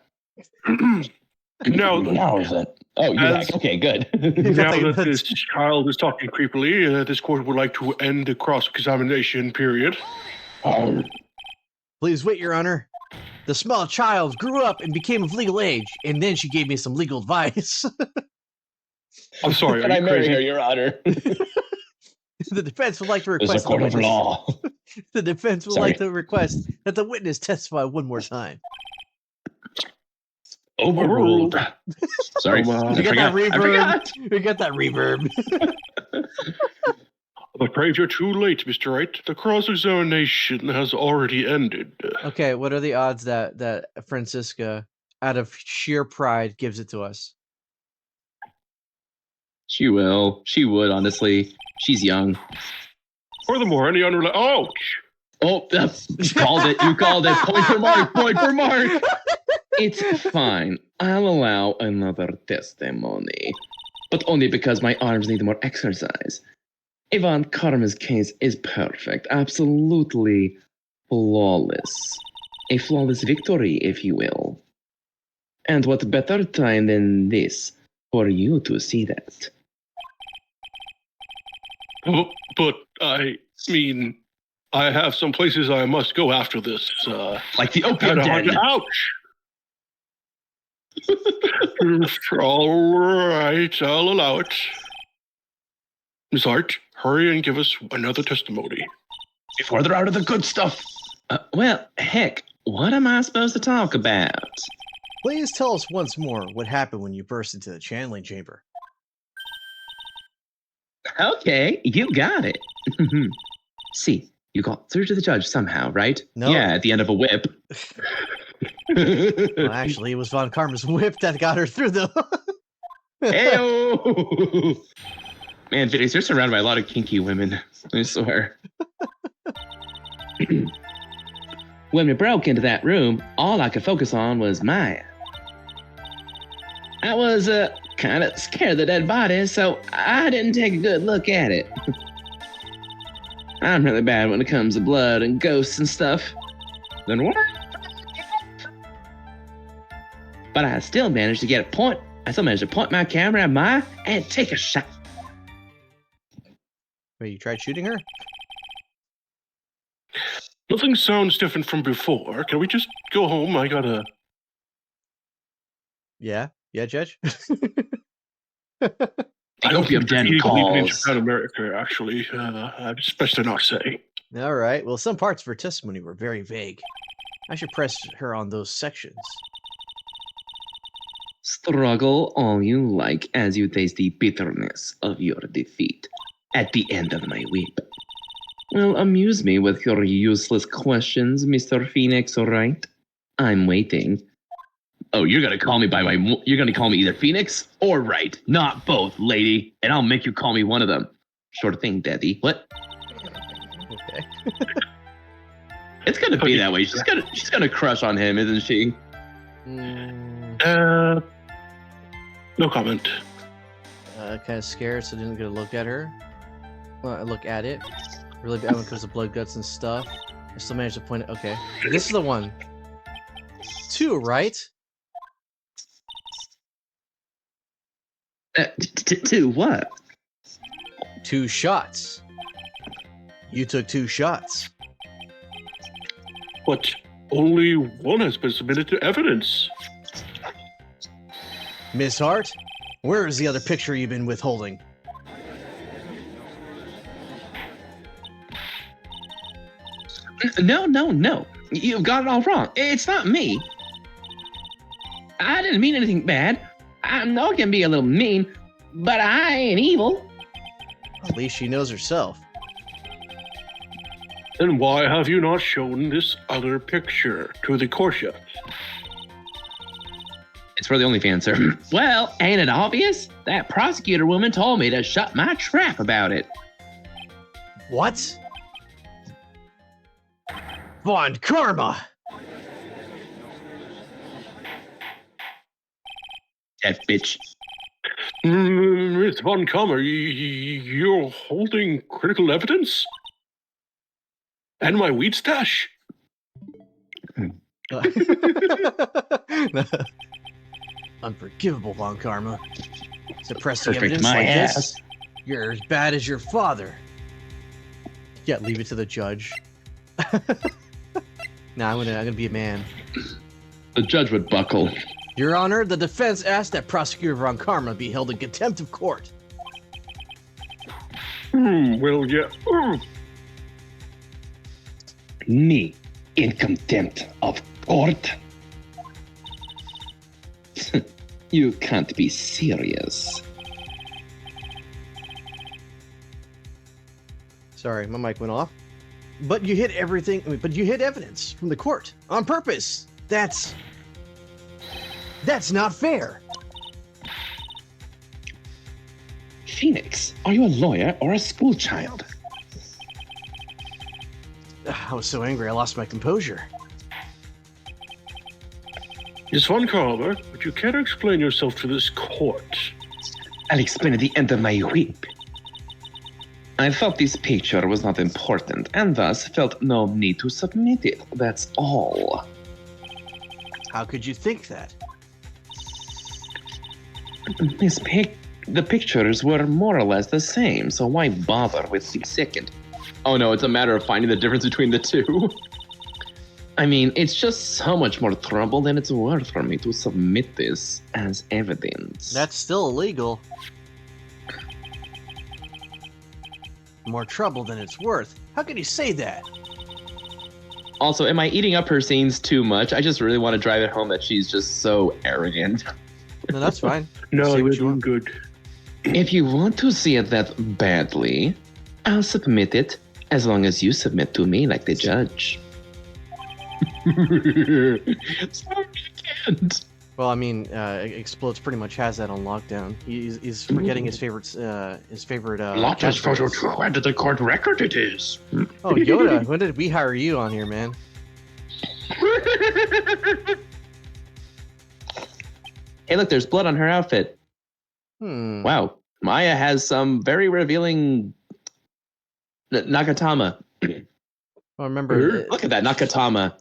[SPEAKER 2] Now
[SPEAKER 5] then. Oh, you're back. Okay, good.
[SPEAKER 2] Now that this child is talking creepily, this court would like to end the cross-examination period.
[SPEAKER 1] Please wait, Your Honor. The small child grew up and became of legal age, and then she gave me some legal advice.
[SPEAKER 2] I'm sorry, are
[SPEAKER 5] Can I
[SPEAKER 2] you
[SPEAKER 5] marry
[SPEAKER 2] crazy?
[SPEAKER 5] her, Your Honor?
[SPEAKER 1] The defense would like to
[SPEAKER 5] There's a
[SPEAKER 1] request
[SPEAKER 5] court of law.
[SPEAKER 1] The defense would
[SPEAKER 5] Sorry.
[SPEAKER 1] like to request that the witness testify one more time.
[SPEAKER 5] Overruled. Sorry.
[SPEAKER 2] I
[SPEAKER 1] You got that
[SPEAKER 5] I forgot.
[SPEAKER 1] reverb. You got that reverb.
[SPEAKER 2] I'm afraid you're too late, Mr. Wright. The cross-examination has already ended.
[SPEAKER 1] Okay, what are the odds that Francisca, out of sheer pride, gives it to us?
[SPEAKER 5] She will. She would, honestly. She's young.
[SPEAKER 2] Furthermore, any unrelated... Ouch!
[SPEAKER 5] Oh, called it. You called it. Point for Mark. Point for Mark. It's fine. I'll allow another testimony. But only because my arms need more exercise. Ivan Karma's case is perfect. Absolutely flawless. A flawless victory, if you will. And what better time than this for you to see that?
[SPEAKER 2] But I mean, I have some places I must go after this.
[SPEAKER 5] Like the opium den.
[SPEAKER 2] Ouch! All right, I'll allow it. Miss Hart, hurry and give us another testimony.
[SPEAKER 5] Before they're out of the good stuff. Well, heck, what am I supposed to talk about?
[SPEAKER 1] Please tell us once more what happened when you burst into the channeling chamber.
[SPEAKER 5] Okay, you got it. See, you got through to the judge somehow, right?
[SPEAKER 1] No.
[SPEAKER 5] Yeah, at the end of a whip.
[SPEAKER 1] Well, actually, it was Von Karma's whip that got her through the...
[SPEAKER 5] Heyo! Man, Phoenix, you're surrounded by a lot of kinky women. I swear. When we broke into that room, all I could focus on was Maya. I was kind of scared of the dead body, so I didn't take a good look at it. I'm really bad when it comes to blood and ghosts and stuff. Then what? But I still managed to get a point. I still managed to point my camera at Maya and take a shot.
[SPEAKER 1] Wait, you tried shooting her?
[SPEAKER 2] Nothing sounds different from before. Can we just go home? I gotta...
[SPEAKER 1] Yeah, Judge?
[SPEAKER 2] I don't
[SPEAKER 5] opium
[SPEAKER 2] think
[SPEAKER 5] den
[SPEAKER 2] they're illegal even in
[SPEAKER 5] calls.
[SPEAKER 2] Japan, America, actually. It's best to not say.
[SPEAKER 1] All right, well, some parts of her testimony were very vague. I should press her on those sections.
[SPEAKER 5] Struggle all you like as you taste the bitterness of your defeat at the end of my whip. Well, amuse me with your useless questions, Mr. Phoenix, all right? I'm waiting. Oh, you're gonna call me you're gonna call me either Phoenix or Wright, not both, lady. And I'll make you call me one of them. Sure thing, Daddy. What?
[SPEAKER 1] Okay.
[SPEAKER 5] It's gonna be that way. She's gonna crush on him, isn't she?
[SPEAKER 2] No comment.
[SPEAKER 1] Kind of scared, so I didn't get a look at her. Well, I look at it. Really bad when it comes to blood guts and stuff. I still managed to point it. Okay, this is the one. 2, right?
[SPEAKER 5] To what?
[SPEAKER 1] 2 shots. You took 2 shots.
[SPEAKER 2] But only one has been submitted to evidence.
[SPEAKER 1] Miss Hart, where is the other picture you've been withholding?
[SPEAKER 5] No. You've got it all wrong. It's not me. I didn't mean anything bad. I know I can be a little mean, but I ain't evil.
[SPEAKER 1] At least she knows herself.
[SPEAKER 2] Then why have you not shown this other picture to the court yet?
[SPEAKER 5] It's for the OnlyFans, sir. Well, ain't it obvious? That prosecutor woman told me to shut my trap about it.
[SPEAKER 1] What? Von Karma!
[SPEAKER 5] That bitch.
[SPEAKER 2] Miss Von Kammer, you're holding critical evidence? And my weed stash?
[SPEAKER 1] Unforgivable, Von Karma. Suppressing
[SPEAKER 5] Perfect
[SPEAKER 1] evidence
[SPEAKER 5] my
[SPEAKER 1] like
[SPEAKER 5] ass.
[SPEAKER 1] this, you're as bad as your father. Yeah, leave it to the judge. Nah, I'm gonna be a man.
[SPEAKER 5] The judge would buckle.
[SPEAKER 1] Your Honor, the defense asked that Prosecutor Von Karma be held in contempt of court.
[SPEAKER 2] Well, yeah.
[SPEAKER 4] Me in contempt of court?
[SPEAKER 5] You can't be serious.
[SPEAKER 1] Sorry, my mic went off. But you hid everything. But you hid evidence from the court on purpose. That's not fair.
[SPEAKER 4] Phoenix, are you a lawyer or a school child?
[SPEAKER 1] I was so angry I lost my composure.
[SPEAKER 2] Miss Von Kammer, would you care to explain yourself to this court?
[SPEAKER 4] I'll explain at the end of my whip.
[SPEAKER 5] I thought this picture was not important and thus felt no need to submit it. That's all.
[SPEAKER 1] How could you think that?
[SPEAKER 5] The pictures were more or less the same, so why bother with the second? Oh no, it's a matter of finding the difference between the two. I mean, it's just so much more trouble than it's worth for me to submit this as evidence.
[SPEAKER 1] That's still illegal. More trouble than it's worth. How can you say that?
[SPEAKER 5] Also, am I eating up her scenes too much? I just really want to drive it home that she's just so arrogant.
[SPEAKER 1] No, that's fine.
[SPEAKER 2] No,
[SPEAKER 1] Say
[SPEAKER 2] you're
[SPEAKER 1] what you
[SPEAKER 2] doing
[SPEAKER 1] want.
[SPEAKER 2] good.
[SPEAKER 5] If you want to see it that badly, I'll submit it as long as you submit to me like the judge. Sorry, I can't.
[SPEAKER 1] Well, I mean, Explodes pretty much has that on lockdown. He's forgetting his favorite.
[SPEAKER 4] Lot is for to add to the court record it is.
[SPEAKER 1] Oh, Yoda, when did we hire you on here, man?
[SPEAKER 5] Hey, look, there's blood on her outfit. Wow, Maya has some very revealing Nakatama.
[SPEAKER 1] Well, remember,
[SPEAKER 5] Look at that Nakatama.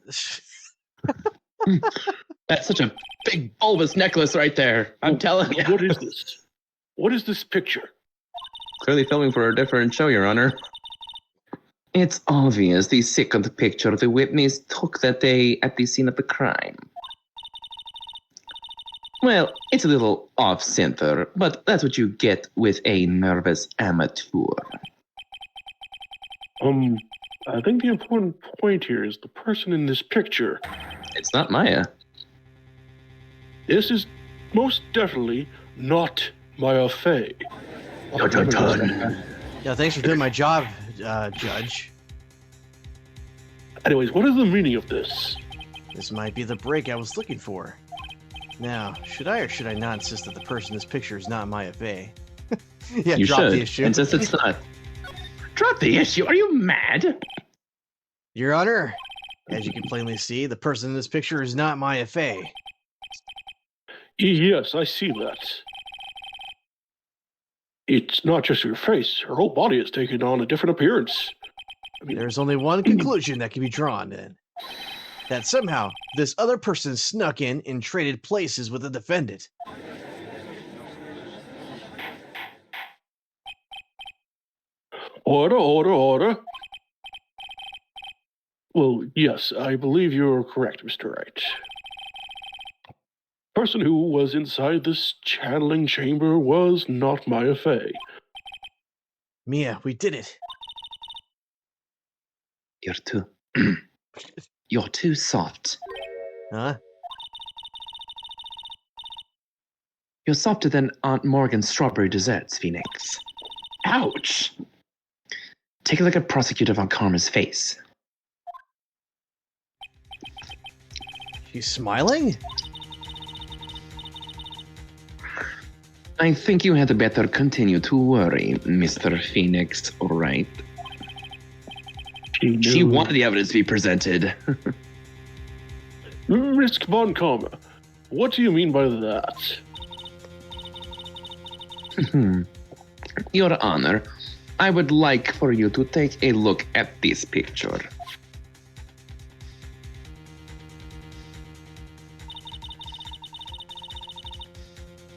[SPEAKER 5] That's such a big bulbous necklace right there. I'm telling you.
[SPEAKER 2] What is this? What is this picture?
[SPEAKER 5] Clearly filming for a different show, Your Honor. It's obvious the second picture the witness took that day at the scene of the crime. Well, it's a little off-center, but that's what you get with a nervous amateur.
[SPEAKER 2] I think the important point here is the person in this picture.
[SPEAKER 5] It's not Maya.
[SPEAKER 2] This is most definitely not Maya Fey.
[SPEAKER 1] yeah, thanks for doing my job, Judge.
[SPEAKER 2] Anyways, what is the meaning of this?
[SPEAKER 1] This might be the break I was looking for. Now, should I or should I not insist that the person in this picture is not Maya Fey? Yeah,
[SPEAKER 5] You
[SPEAKER 1] drop
[SPEAKER 5] should.
[SPEAKER 1] the issue.
[SPEAKER 5] Insist it's not.
[SPEAKER 4] Drop the issue. Are you mad?
[SPEAKER 1] Your Honor, as you can plainly see, the person in this picture is not Maya Fey.
[SPEAKER 2] Yes, I see that. It's not just her face. Her whole body has taken on a different appearance. I mean,
[SPEAKER 1] There's only one conclusion that can be drawn then. That somehow this other person snuck in and traded places with the defendant.
[SPEAKER 2] Order. Well, yes, I believe you're correct, Mr. Wright. The person who was inside this channeling chamber was not Maya Fey.
[SPEAKER 1] Mia, we did it.
[SPEAKER 5] You're too soft.
[SPEAKER 1] Huh?
[SPEAKER 5] You're softer than Aunt Morgan's strawberry desserts, Phoenix. Ouch! Take a look at Prosecutor Von Karma's face.
[SPEAKER 1] She's smiling?
[SPEAKER 5] I think you had better continue to worry, Mr. Phoenix, right? She wanted the evidence to be presented.
[SPEAKER 2] Miss Von Karma, what do you mean by that?
[SPEAKER 5] Your Honor, I would like for you to take a look at this picture.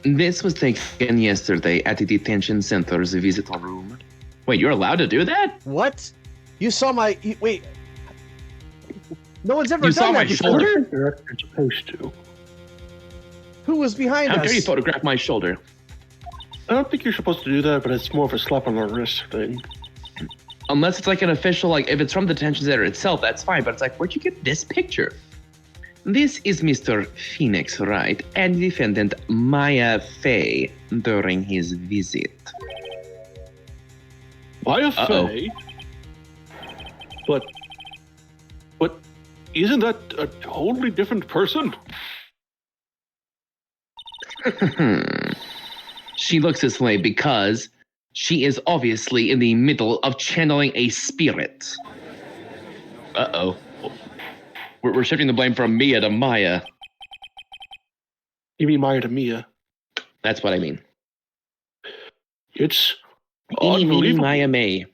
[SPEAKER 5] This was taken yesterday at the detention center's visitor room. Wait, you're allowed to do that?
[SPEAKER 1] What? You saw my... Wait. No one's ever
[SPEAKER 5] You saw
[SPEAKER 1] done
[SPEAKER 5] my
[SPEAKER 1] that before.
[SPEAKER 5] shoulder?
[SPEAKER 2] You're supposed to.
[SPEAKER 1] Who was behind
[SPEAKER 5] How
[SPEAKER 1] us?
[SPEAKER 5] dare you photograph my shoulder?
[SPEAKER 2] I don't think you're supposed to do that, but it's more of a slap on the wrist thing.
[SPEAKER 5] Unless it's like an official, like if it's from the detention center itself, that's fine. But it's like, where'd you get this picture? This is Mr. Phoenix, right? And defendant Maya Fey during his visit.
[SPEAKER 2] Maya
[SPEAKER 5] Uh-oh.
[SPEAKER 2] Fey? But isn't that a totally different person?
[SPEAKER 5] She looks this way because she is obviously in the middle of channeling a spirit. Uh-oh. We're shifting the blame from Mia to Maya.
[SPEAKER 2] You mean Maya to Mia?
[SPEAKER 5] That's what I mean.
[SPEAKER 2] It's
[SPEAKER 5] Eeny, meeny,
[SPEAKER 2] unbelievable.
[SPEAKER 5] Maya May.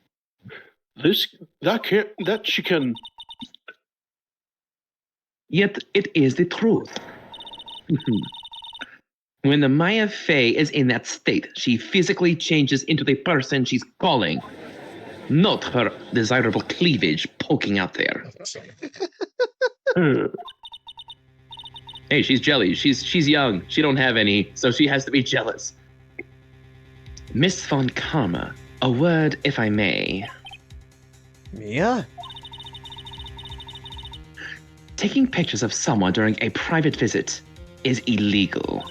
[SPEAKER 2] That she can.
[SPEAKER 5] Yet it is the truth. When the Maya Fey is in that state, she physically changes into the person she's calling. Not her desirable cleavage poking out there. Hey, she's jelly. She's young. She don't have any, so she has to be jealous. Miss Von Karma, a word if I may.
[SPEAKER 1] Mia?
[SPEAKER 5] Taking pictures of someone during a private visit is illegal.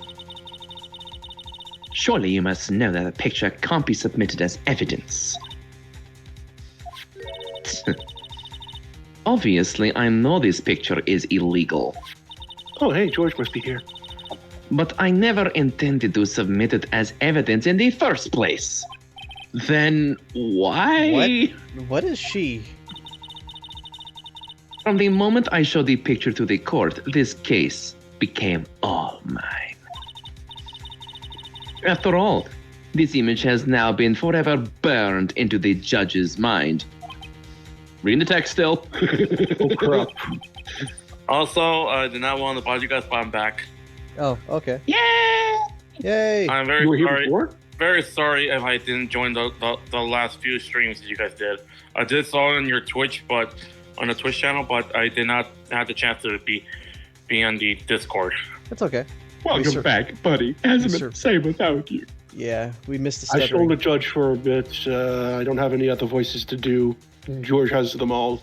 [SPEAKER 5] Surely you must know that a picture can't be submitted as evidence. Obviously, I know this picture is illegal,
[SPEAKER 2] Oh, hey, George must be here.
[SPEAKER 5] but I never intended to submit it as evidence in the first place. Then why?
[SPEAKER 1] What is she?
[SPEAKER 5] From the moment I showed the picture to the court, this case became all mine. After all, this image has now been forever burned into the judge's mind. Reading the text still.
[SPEAKER 2] Oh, crap.
[SPEAKER 6] Also, I did not want to bother you guys, but I'm back.
[SPEAKER 1] Oh, okay.
[SPEAKER 5] Yay!
[SPEAKER 1] Yay!
[SPEAKER 6] I'm
[SPEAKER 2] You were
[SPEAKER 6] very
[SPEAKER 2] here
[SPEAKER 6] sorry.
[SPEAKER 2] before?
[SPEAKER 6] Very sorry if I didn't join the last few streams that you guys did. I did saw it on your Twitch, but on the Twitch channel, but I did not have the chance to be on the Discord.
[SPEAKER 1] That's okay.
[SPEAKER 2] Welcome back, buddy. Hasn't been the same without you.
[SPEAKER 1] Yeah, we missed the
[SPEAKER 2] I
[SPEAKER 1] stuttering.
[SPEAKER 2] stole the judge for a bit. I don't have any other voices to do. George has them all.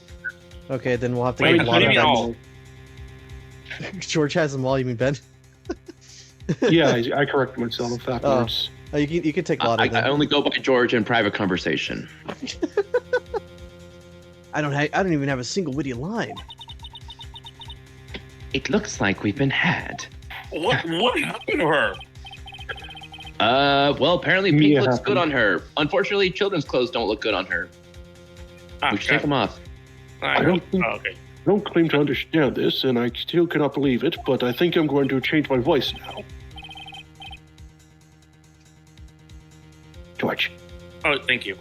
[SPEAKER 1] Okay, then we'll have to
[SPEAKER 6] Wait,
[SPEAKER 1] get a
[SPEAKER 6] what
[SPEAKER 1] lot
[SPEAKER 6] do
[SPEAKER 1] of
[SPEAKER 6] you mean
[SPEAKER 1] that.
[SPEAKER 6] all?
[SPEAKER 1] George has them all, you mean Ben?
[SPEAKER 2] Yeah, I correct myself afterwards.
[SPEAKER 1] Oh, you can take a lot
[SPEAKER 5] I
[SPEAKER 1] of them.
[SPEAKER 5] only go by George in private conversation.
[SPEAKER 1] I don't even have a single witty line.
[SPEAKER 5] It looks like we've been had.
[SPEAKER 6] What happened to her?
[SPEAKER 5] Well, apparently pink
[SPEAKER 2] Mia
[SPEAKER 5] looks
[SPEAKER 2] happened.
[SPEAKER 5] good on her. Unfortunately, children's clothes don't look good on her.
[SPEAKER 6] Ah,
[SPEAKER 5] We should take them off.
[SPEAKER 2] I don't think-
[SPEAKER 6] okay.
[SPEAKER 2] I don't claim to understand this, and I still cannot believe it, but I think I'm going to change my voice now. George.
[SPEAKER 6] Oh, thank you.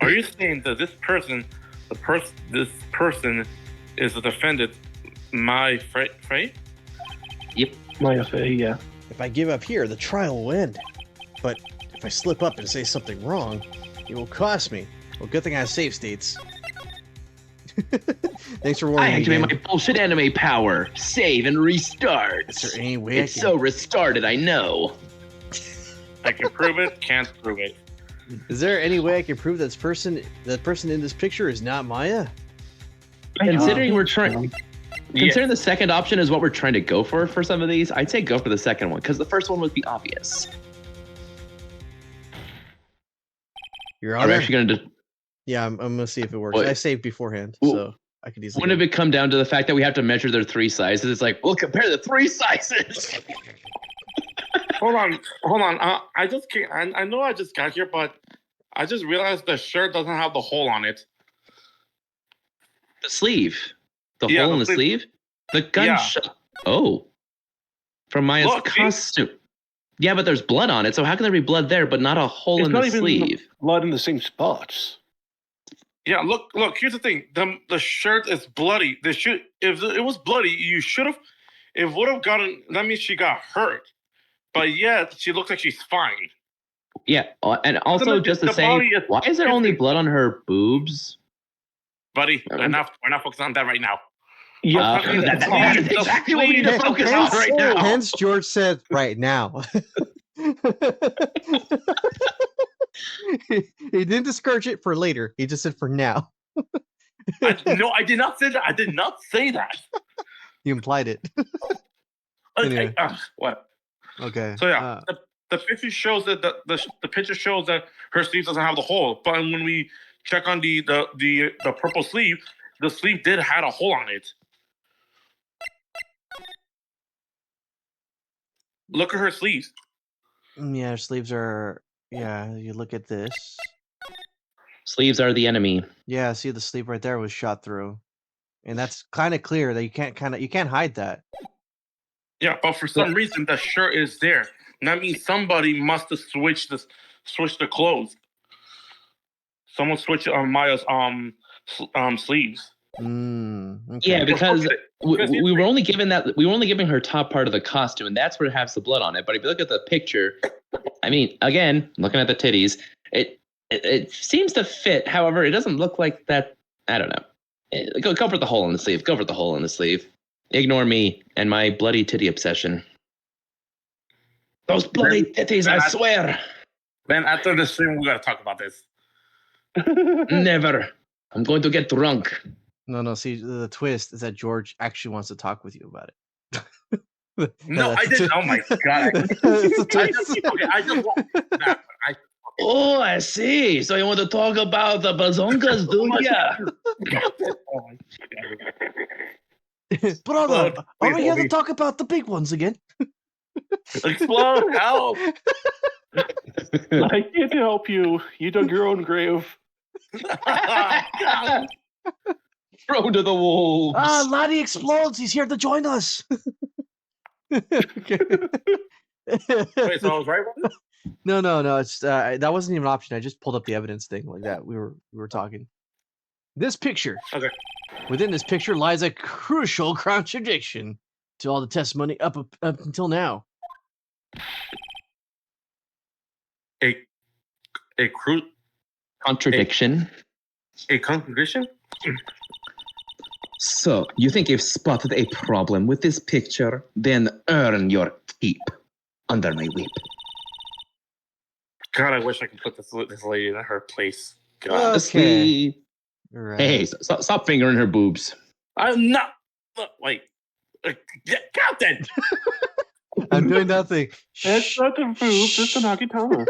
[SPEAKER 6] Are you saying that this person is the defendant, my Frey?
[SPEAKER 2] Maya Fey, yeah.
[SPEAKER 1] If I give up here, the trial will end. But if I slip up and say something wrong, it will cost me. Well, good thing I have save states. Thanks for
[SPEAKER 5] I
[SPEAKER 1] warning me.
[SPEAKER 5] activate
[SPEAKER 1] Dan.
[SPEAKER 5] my bullshit anime power. Save and restart.
[SPEAKER 1] Is there any way
[SPEAKER 5] It's so restarted, I know.
[SPEAKER 6] I can prove it, can't prove it.
[SPEAKER 1] Is there any way I can prove that person in this picture is not Maya?
[SPEAKER 5] Considering we're trying,
[SPEAKER 6] Yeah.
[SPEAKER 5] considering the second option is what we're trying to go for some of these, I'd say go for the second one because the first one would be obvious.
[SPEAKER 1] You're
[SPEAKER 5] Are
[SPEAKER 1] on
[SPEAKER 5] we
[SPEAKER 1] there?
[SPEAKER 5] actually going to?
[SPEAKER 1] Yeah, I'm gonna see if it works.
[SPEAKER 5] What?
[SPEAKER 1] I saved beforehand,
[SPEAKER 5] Well,
[SPEAKER 1] so I could easily.
[SPEAKER 5] Wouldn't it come down to the fact that we have to measure their 3 sizes? It's like, we'll compare the 3 sizes.
[SPEAKER 6] Hold on. I just can't. I know I just got here, but I just realized the shirt doesn't have the hole on it.
[SPEAKER 5] The sleeve, the
[SPEAKER 6] Yeah,
[SPEAKER 5] hole in
[SPEAKER 6] the
[SPEAKER 5] the sleeve, the gun.
[SPEAKER 6] Yeah.
[SPEAKER 5] Oh, from Maya's
[SPEAKER 6] Look, see?
[SPEAKER 5] costume. Yeah, but there's blood on it. So how can there be blood there, but not a hole
[SPEAKER 2] It's
[SPEAKER 5] in
[SPEAKER 2] not
[SPEAKER 5] the
[SPEAKER 2] even
[SPEAKER 5] sleeve?
[SPEAKER 2] blood in the same spots.
[SPEAKER 6] Yeah, look. Here's the thing. The shirt is bloody. If it was bloody, you should have. It would have gotten. That means she got hurt. But yet she looks like she's fine.
[SPEAKER 5] Yeah, and also
[SPEAKER 6] the-
[SPEAKER 5] just to
[SPEAKER 6] the
[SPEAKER 5] say,
[SPEAKER 6] body is-
[SPEAKER 5] why is there only blood on her boobs?
[SPEAKER 6] Buddy, we're not focusing on that right now.
[SPEAKER 2] Yeah,
[SPEAKER 5] That is exactly what we need to focus on right now.
[SPEAKER 1] Hence, George said, "Right now." He didn't discourage it for later. He just said for now.
[SPEAKER 6] No, I did not say that. I did not say that.
[SPEAKER 1] You implied it. Anyway.
[SPEAKER 6] What?
[SPEAKER 1] Okay.
[SPEAKER 6] So yeah, the picture shows that the picture shows that her sleeve doesn't have the hole. But when we check on the purple sleeve, the sleeve did have a hole on it. Look at her sleeves.
[SPEAKER 1] Yeah, her sleeves are. Yeah, you look at this.
[SPEAKER 5] Sleeves are the enemy.
[SPEAKER 1] Yeah, see the sleeve right there was shot through, and that's kind of clear that you can't hide that.
[SPEAKER 6] Yeah, but for some reason the shirt is there. And that means somebody must have switched the clothes. Someone switched on Maya's sleeves.
[SPEAKER 1] Okay.
[SPEAKER 5] Yeah, because
[SPEAKER 6] Because
[SPEAKER 5] we were only given her top part of the costume, and that's where it has the blood on it. But if you look at the picture, I mean, again, looking at the titties, it seems to fit. However, it doesn't look like that. I don't know. Go for the hole in the sleeve. Go for the hole in the sleeve. Ignore me and my bloody titty obsession. Those bloody titties, I swear.
[SPEAKER 6] Then after the stream, we gotta talk about this.
[SPEAKER 5] Never. I'm going to get drunk.
[SPEAKER 1] No. See, the twist is that George actually wants to talk with you about it.
[SPEAKER 6] No, I didn't. Oh my god!
[SPEAKER 1] It's a twist.
[SPEAKER 6] I just want.
[SPEAKER 5] Oh, I see. So you want to talk about the bazongas, do ya?
[SPEAKER 6] Oh my god!
[SPEAKER 1] Brother, are we here to
[SPEAKER 6] Please,
[SPEAKER 1] talk about the big ones again?
[SPEAKER 6] Explode! Help!
[SPEAKER 2] I can't help you. You dug your own grave.
[SPEAKER 5] Throw to the wolves.
[SPEAKER 1] Ah, Laddie explodes. He's here to join us. Okay.
[SPEAKER 6] Wait, so I was right?
[SPEAKER 1] No. It's that wasn't even an option. I just pulled up the evidence thing like that. We were talking. This picture.
[SPEAKER 6] Okay.
[SPEAKER 1] Within this picture lies a crucial contradiction to all the testimony up until now.
[SPEAKER 6] A
[SPEAKER 5] Contradiction.
[SPEAKER 6] contradiction?
[SPEAKER 5] So, you think you've spotted a problem with this picture? Then earn your keep under my whip.
[SPEAKER 6] God, I wish I could put this lady in her place. God.
[SPEAKER 1] Okay.
[SPEAKER 5] Sleep.
[SPEAKER 1] Right.
[SPEAKER 5] Hey, stop fingering her boobs.
[SPEAKER 6] I'm not. Wait. Captain!
[SPEAKER 1] I'm doing nothing.
[SPEAKER 2] That's
[SPEAKER 1] Shh.
[SPEAKER 2] not the boobs, it's the Nakitama.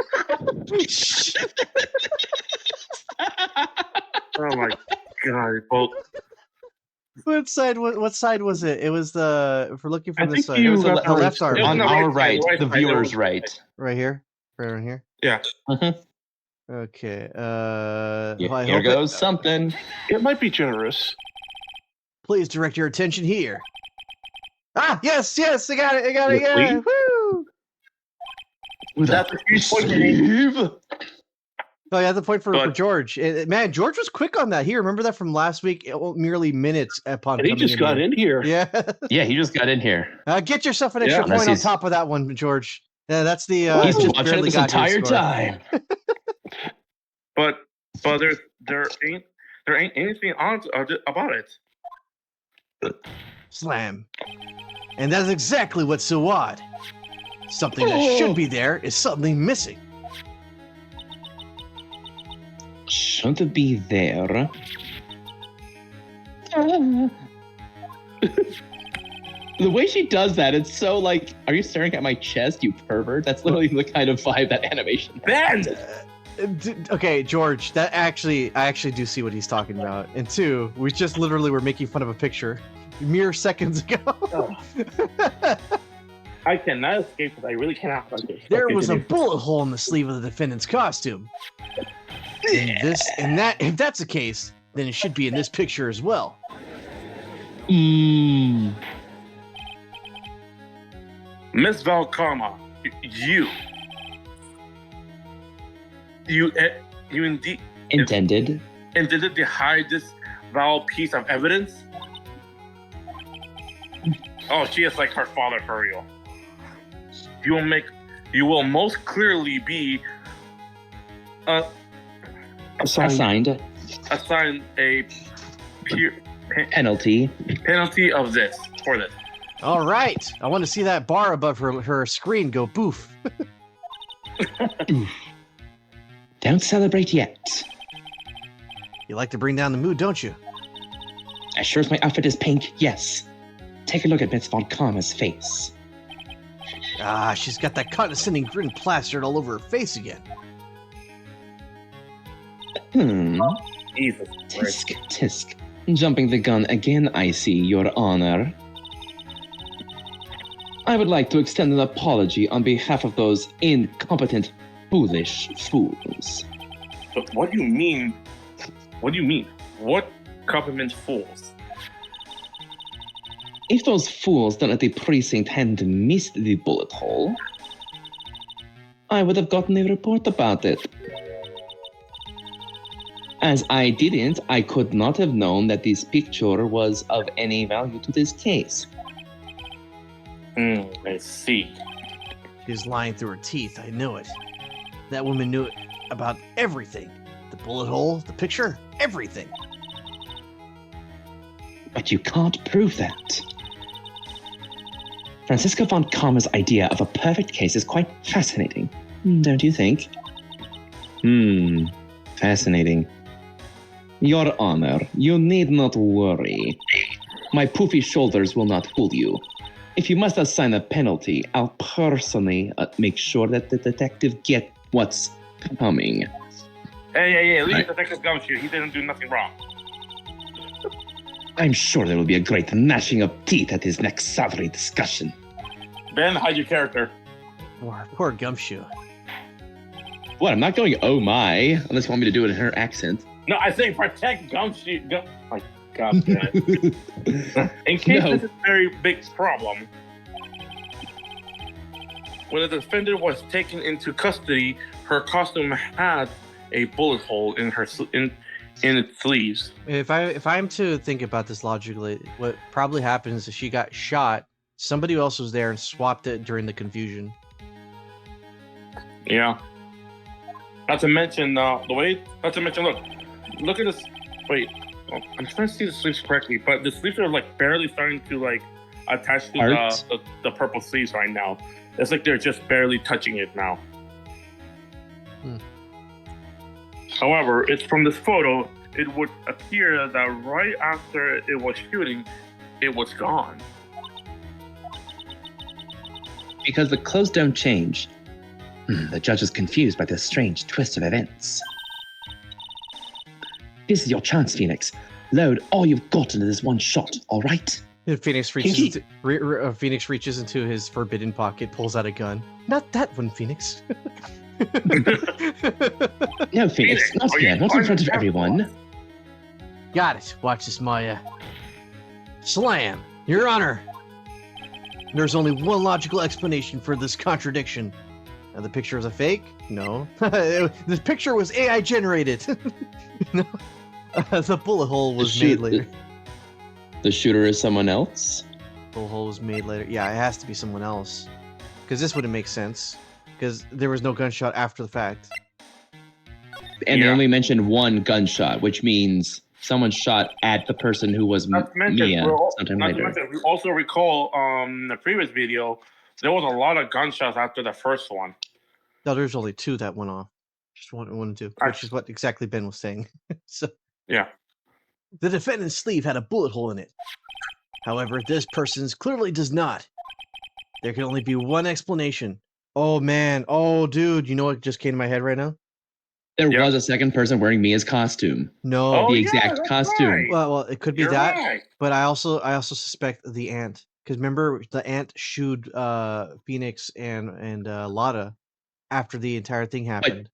[SPEAKER 6] Oh my god. Well,
[SPEAKER 1] What side was it? It was if we're looking
[SPEAKER 2] I
[SPEAKER 1] from this
[SPEAKER 2] think
[SPEAKER 1] side.
[SPEAKER 2] you
[SPEAKER 1] It was the
[SPEAKER 2] got
[SPEAKER 1] left arm.
[SPEAKER 6] It was
[SPEAKER 5] On
[SPEAKER 6] the
[SPEAKER 5] our
[SPEAKER 6] right
[SPEAKER 5] right,
[SPEAKER 6] side,
[SPEAKER 5] the
[SPEAKER 6] right side,
[SPEAKER 5] viewer's
[SPEAKER 6] it was-
[SPEAKER 5] right.
[SPEAKER 1] Right here. Right around here.
[SPEAKER 6] yeah.
[SPEAKER 1] Okay. I
[SPEAKER 5] Here
[SPEAKER 1] hope
[SPEAKER 5] goes something.
[SPEAKER 2] It might be generous.
[SPEAKER 1] Please direct your attention here. Ah, yes, I got it.
[SPEAKER 6] The
[SPEAKER 1] Yeah. Woo!
[SPEAKER 6] That's a huge point for me.
[SPEAKER 5] Sleeve.
[SPEAKER 1] Oh, yeah, the point for
[SPEAKER 6] But-
[SPEAKER 1] George. Man, George was quick on that. He remember that from last week, merely minutes upon
[SPEAKER 2] And he
[SPEAKER 1] coming
[SPEAKER 2] just got
[SPEAKER 1] here.
[SPEAKER 2] in here.
[SPEAKER 1] Yeah.
[SPEAKER 5] Yeah, he just got in here.
[SPEAKER 1] Get yourself an extra
[SPEAKER 6] Yeah.
[SPEAKER 1] point
[SPEAKER 5] Unless
[SPEAKER 1] on
[SPEAKER 5] he's-
[SPEAKER 1] top of that one, George. Yeah, that's the
[SPEAKER 5] He's
[SPEAKER 1] just
[SPEAKER 5] watching it
[SPEAKER 1] barely
[SPEAKER 5] this
[SPEAKER 1] got here
[SPEAKER 5] entire
[SPEAKER 1] score.
[SPEAKER 5] time.
[SPEAKER 6] But there ain't. There ain't anything on about it.
[SPEAKER 1] Slam. And that's exactly what's so odd. Something that should be there is suddenly missing.
[SPEAKER 5] Should be there. The way she does that, it's so like, are you staring at my chest, you pervert? That's literally the kind of vibe that animation has.
[SPEAKER 6] Ben!
[SPEAKER 1] Okay, George, I actually do see what he's talking about. And two, we just literally were making fun of a picture mere seconds ago.
[SPEAKER 6] Oh. I cannot escape it. I really cannot.
[SPEAKER 1] There was a bullet hole in the sleeve of the defendant's costume. If that's the case, then it should be in this picture as well.
[SPEAKER 6] Miss Valkarma, you indeed
[SPEAKER 5] Intended.
[SPEAKER 6] intended to hide this vile piece of evidence? Oh, she is like her father for real. You will most clearly be
[SPEAKER 5] Assigned
[SPEAKER 6] a
[SPEAKER 5] penalty.
[SPEAKER 6] penalty of this for this.
[SPEAKER 1] All right, I want to see that bar above her screen go boof.
[SPEAKER 5] Don't celebrate yet.
[SPEAKER 1] You like to bring down the mood, don't you?
[SPEAKER 5] As sure as my outfit is pink, yes. Take a look at Miss Von Karma's face.
[SPEAKER 1] Ah, she's got that condescending grin plastered all over her face again.
[SPEAKER 6] Jesus Christ.
[SPEAKER 5] Tisk, tisk. Jumping the gun again, I see, Your Honor. I would like to extend an apology on behalf of those incompetent, foolish fools.
[SPEAKER 6] But what do you mean? What do you mean? What compliment fools?
[SPEAKER 5] If those fools down at the precinct hadn't missed the bullet hole, I would have gotten a report about it. As I didn't, I could not have known that this picture was of any value to this case.
[SPEAKER 6] I see.
[SPEAKER 1] She was lying through her teeth, I knew it. That woman knew about everything. The bullet hole, the picture, everything.
[SPEAKER 5] But you can't prove that. Franziska von Karma's idea of a perfect case is quite fascinating, don't you think? Fascinating. Your Honor, you need not worry. My poofy shoulders will not fool you. If you must assign a penalty, I'll personally make sure that the detective get what's coming.
[SPEAKER 6] Hey, leave Detective Gumshoe. He didn't do nothing wrong.
[SPEAKER 5] I'm sure there will be a great gnashing of teeth at his next salary discussion.
[SPEAKER 6] Ben, hide your character.
[SPEAKER 1] Poor Gumshoe.
[SPEAKER 5] What, I'm not going, oh my, unless you want me to do it in her accent.
[SPEAKER 6] No, I say protect Gumshoe. My God, damn it. In case this is a very big problem, when the defendant was taken into custody, her costume had a bullet hole in its sleeves.
[SPEAKER 1] If I'm to think about this logically, what probably happens is she got shot. Somebody else was there and swapped it during the confusion.
[SPEAKER 6] Yeah. Not to mention, look at this. Wait, I'm trying to see the sleeves correctly, but the sleeves are like barely starting to like attach to the purple sleeves right now. It's like they're just barely touching it now. However, it's from this photo, it would appear that right after it was shooting, it was gone.
[SPEAKER 5] Because the clothes don't change. The judge is confused by this strange twist of events. This is your chance, Phoenix. Load all you've got into this one shot, all right?
[SPEAKER 1] Phoenix reaches into his forbidden pocket, pulls out a gun. Not that one, Phoenix.
[SPEAKER 5] No, Phoenix, not here, not in front of everyone.
[SPEAKER 1] Got it. Watch this, Maya. Slam! Your Honor! There's only one logical explanation for this contradiction. Now, the picture is a fake? No. The picture was AI generated. No. The bullet hole was made later.
[SPEAKER 5] The shooter is someone else?
[SPEAKER 1] Bullet hole was made later. Yeah, it has to be someone else. Because this wouldn't make sense. Because there was no gunshot after the fact.
[SPEAKER 5] And they only mentioned one gunshot, which means someone shot at the person who was
[SPEAKER 6] Not to mention,
[SPEAKER 5] Mia sometime
[SPEAKER 6] not to
[SPEAKER 5] later.
[SPEAKER 6] mention, we also recall the previous video, there was a lot of gunshots after the first one.
[SPEAKER 1] No, there's only 2 that went off. Just one and 2, which is what exactly Ben was saying. So
[SPEAKER 6] Yeah.
[SPEAKER 1] the defendant's sleeve had a bullet hole in it. However, this person's clearly does not. There can only be one explanation. Oh man, oh dude, you know what just came to my head right now?
[SPEAKER 5] There
[SPEAKER 6] Yeah.
[SPEAKER 5] was a second person wearing Mia's costume.
[SPEAKER 1] No.
[SPEAKER 6] Oh,
[SPEAKER 5] The
[SPEAKER 6] yeah,
[SPEAKER 5] exact
[SPEAKER 6] that's
[SPEAKER 5] costume.
[SPEAKER 6] right.
[SPEAKER 1] Well, it could be
[SPEAKER 6] You're
[SPEAKER 1] that,
[SPEAKER 6] right.
[SPEAKER 1] but I also suspect the ant, because remember the ant shooed Phoenix and Lotta after the entire thing happened.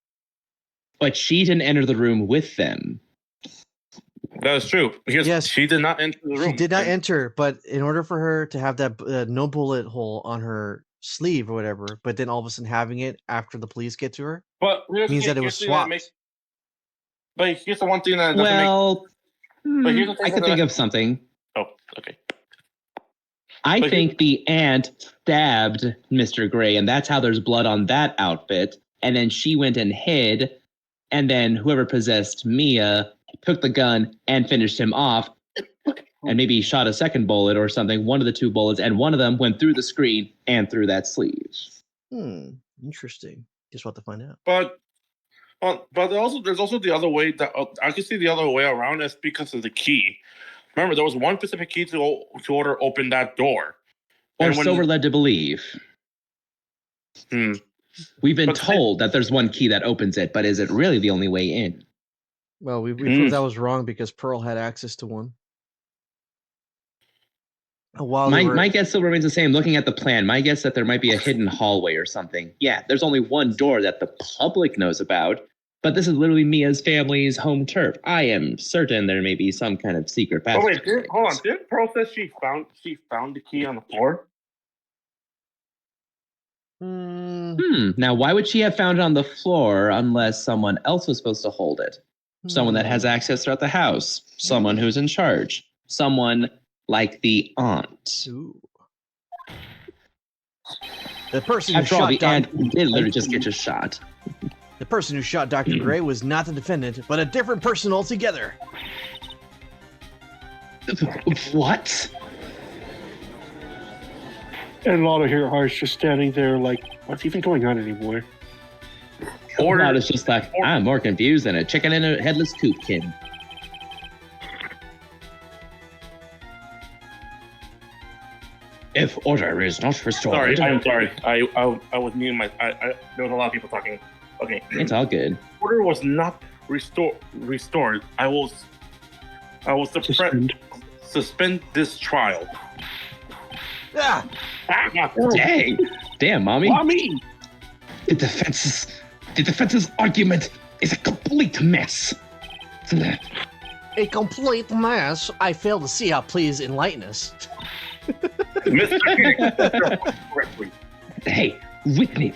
[SPEAKER 5] But she didn't enter the room with them.
[SPEAKER 6] That is true. Because
[SPEAKER 1] Yes.
[SPEAKER 6] she did not enter the room.
[SPEAKER 1] She did not enter, but in order for her to have that no bullet hole on her sleeve or whatever, but then all of a sudden having it after the police get to her,
[SPEAKER 6] But
[SPEAKER 1] means that it was swapped.
[SPEAKER 6] But here's the one thing that doesn't
[SPEAKER 5] Well,
[SPEAKER 6] But here's the thing
[SPEAKER 5] I could
[SPEAKER 6] that-
[SPEAKER 5] think of something.
[SPEAKER 6] Oh, okay.
[SPEAKER 5] I
[SPEAKER 6] But
[SPEAKER 5] think the ant stabbed Mr. Gray, and that's how there's blood on that outfit. And then she went and hid, and then whoever possessed Mia took the gun and finished him off, and maybe shot a second bullet or something, one of the 2 bullets, and one of them went through the screen and through that sleeve.
[SPEAKER 1] Interesting. Just want to find out.
[SPEAKER 6] But there's also the other way that I can see the other way around. Is because of the key. Remember, there was one specific key to order open that door.
[SPEAKER 5] Or
[SPEAKER 6] And when-
[SPEAKER 5] so we're led to believe.
[SPEAKER 6] Hmm.
[SPEAKER 5] We've been
[SPEAKER 6] But-
[SPEAKER 5] told that there's one key that opens it, but is it really the only way in?
[SPEAKER 1] Well, we proved that was wrong because Pearl had access to one. While they were-
[SPEAKER 5] My guess still remains the same. Looking at the plan, my guess that there might be a hidden hallway or something. Yeah, there's only one door that the public knows about, but this is literally Mia's family's home turf. I am certain there may be some kind of secret
[SPEAKER 6] Oh
[SPEAKER 5] passage.
[SPEAKER 6] wait, hold on. Did Pearl say she found the key on the floor?
[SPEAKER 5] Now, why would she have found it on the floor unless someone else was supposed to hold it? Someone that has access throughout the house. Someone who's in charge. Someone like the aunt.
[SPEAKER 1] Ooh. The person who
[SPEAKER 5] After all,
[SPEAKER 1] shot
[SPEAKER 5] the aunt did literally just get shot.
[SPEAKER 1] The person who shot Dr. Gray was not the defendant, but a different person altogether.
[SPEAKER 5] What?
[SPEAKER 2] And Lotta here are just standing there like, what's even going on anymore?
[SPEAKER 5] Or not, it's just like, I'm more confused than a chicken in a headless coop kid.
[SPEAKER 4] If order is not restored,
[SPEAKER 6] Sorry, I'm sorry. I was muting my. There was a lot of people talking. Okay.
[SPEAKER 5] It's all good.
[SPEAKER 6] Order was not restored. I will suspend this trial.
[SPEAKER 1] Ah!
[SPEAKER 5] Damn, mommy.
[SPEAKER 6] Mommy!
[SPEAKER 4] the defense's argument is a complete mess.
[SPEAKER 1] A complete mess. I fail to see how. Please enlighten us.
[SPEAKER 6] Mr. Phoenix, correctly.
[SPEAKER 4] Hey, witness.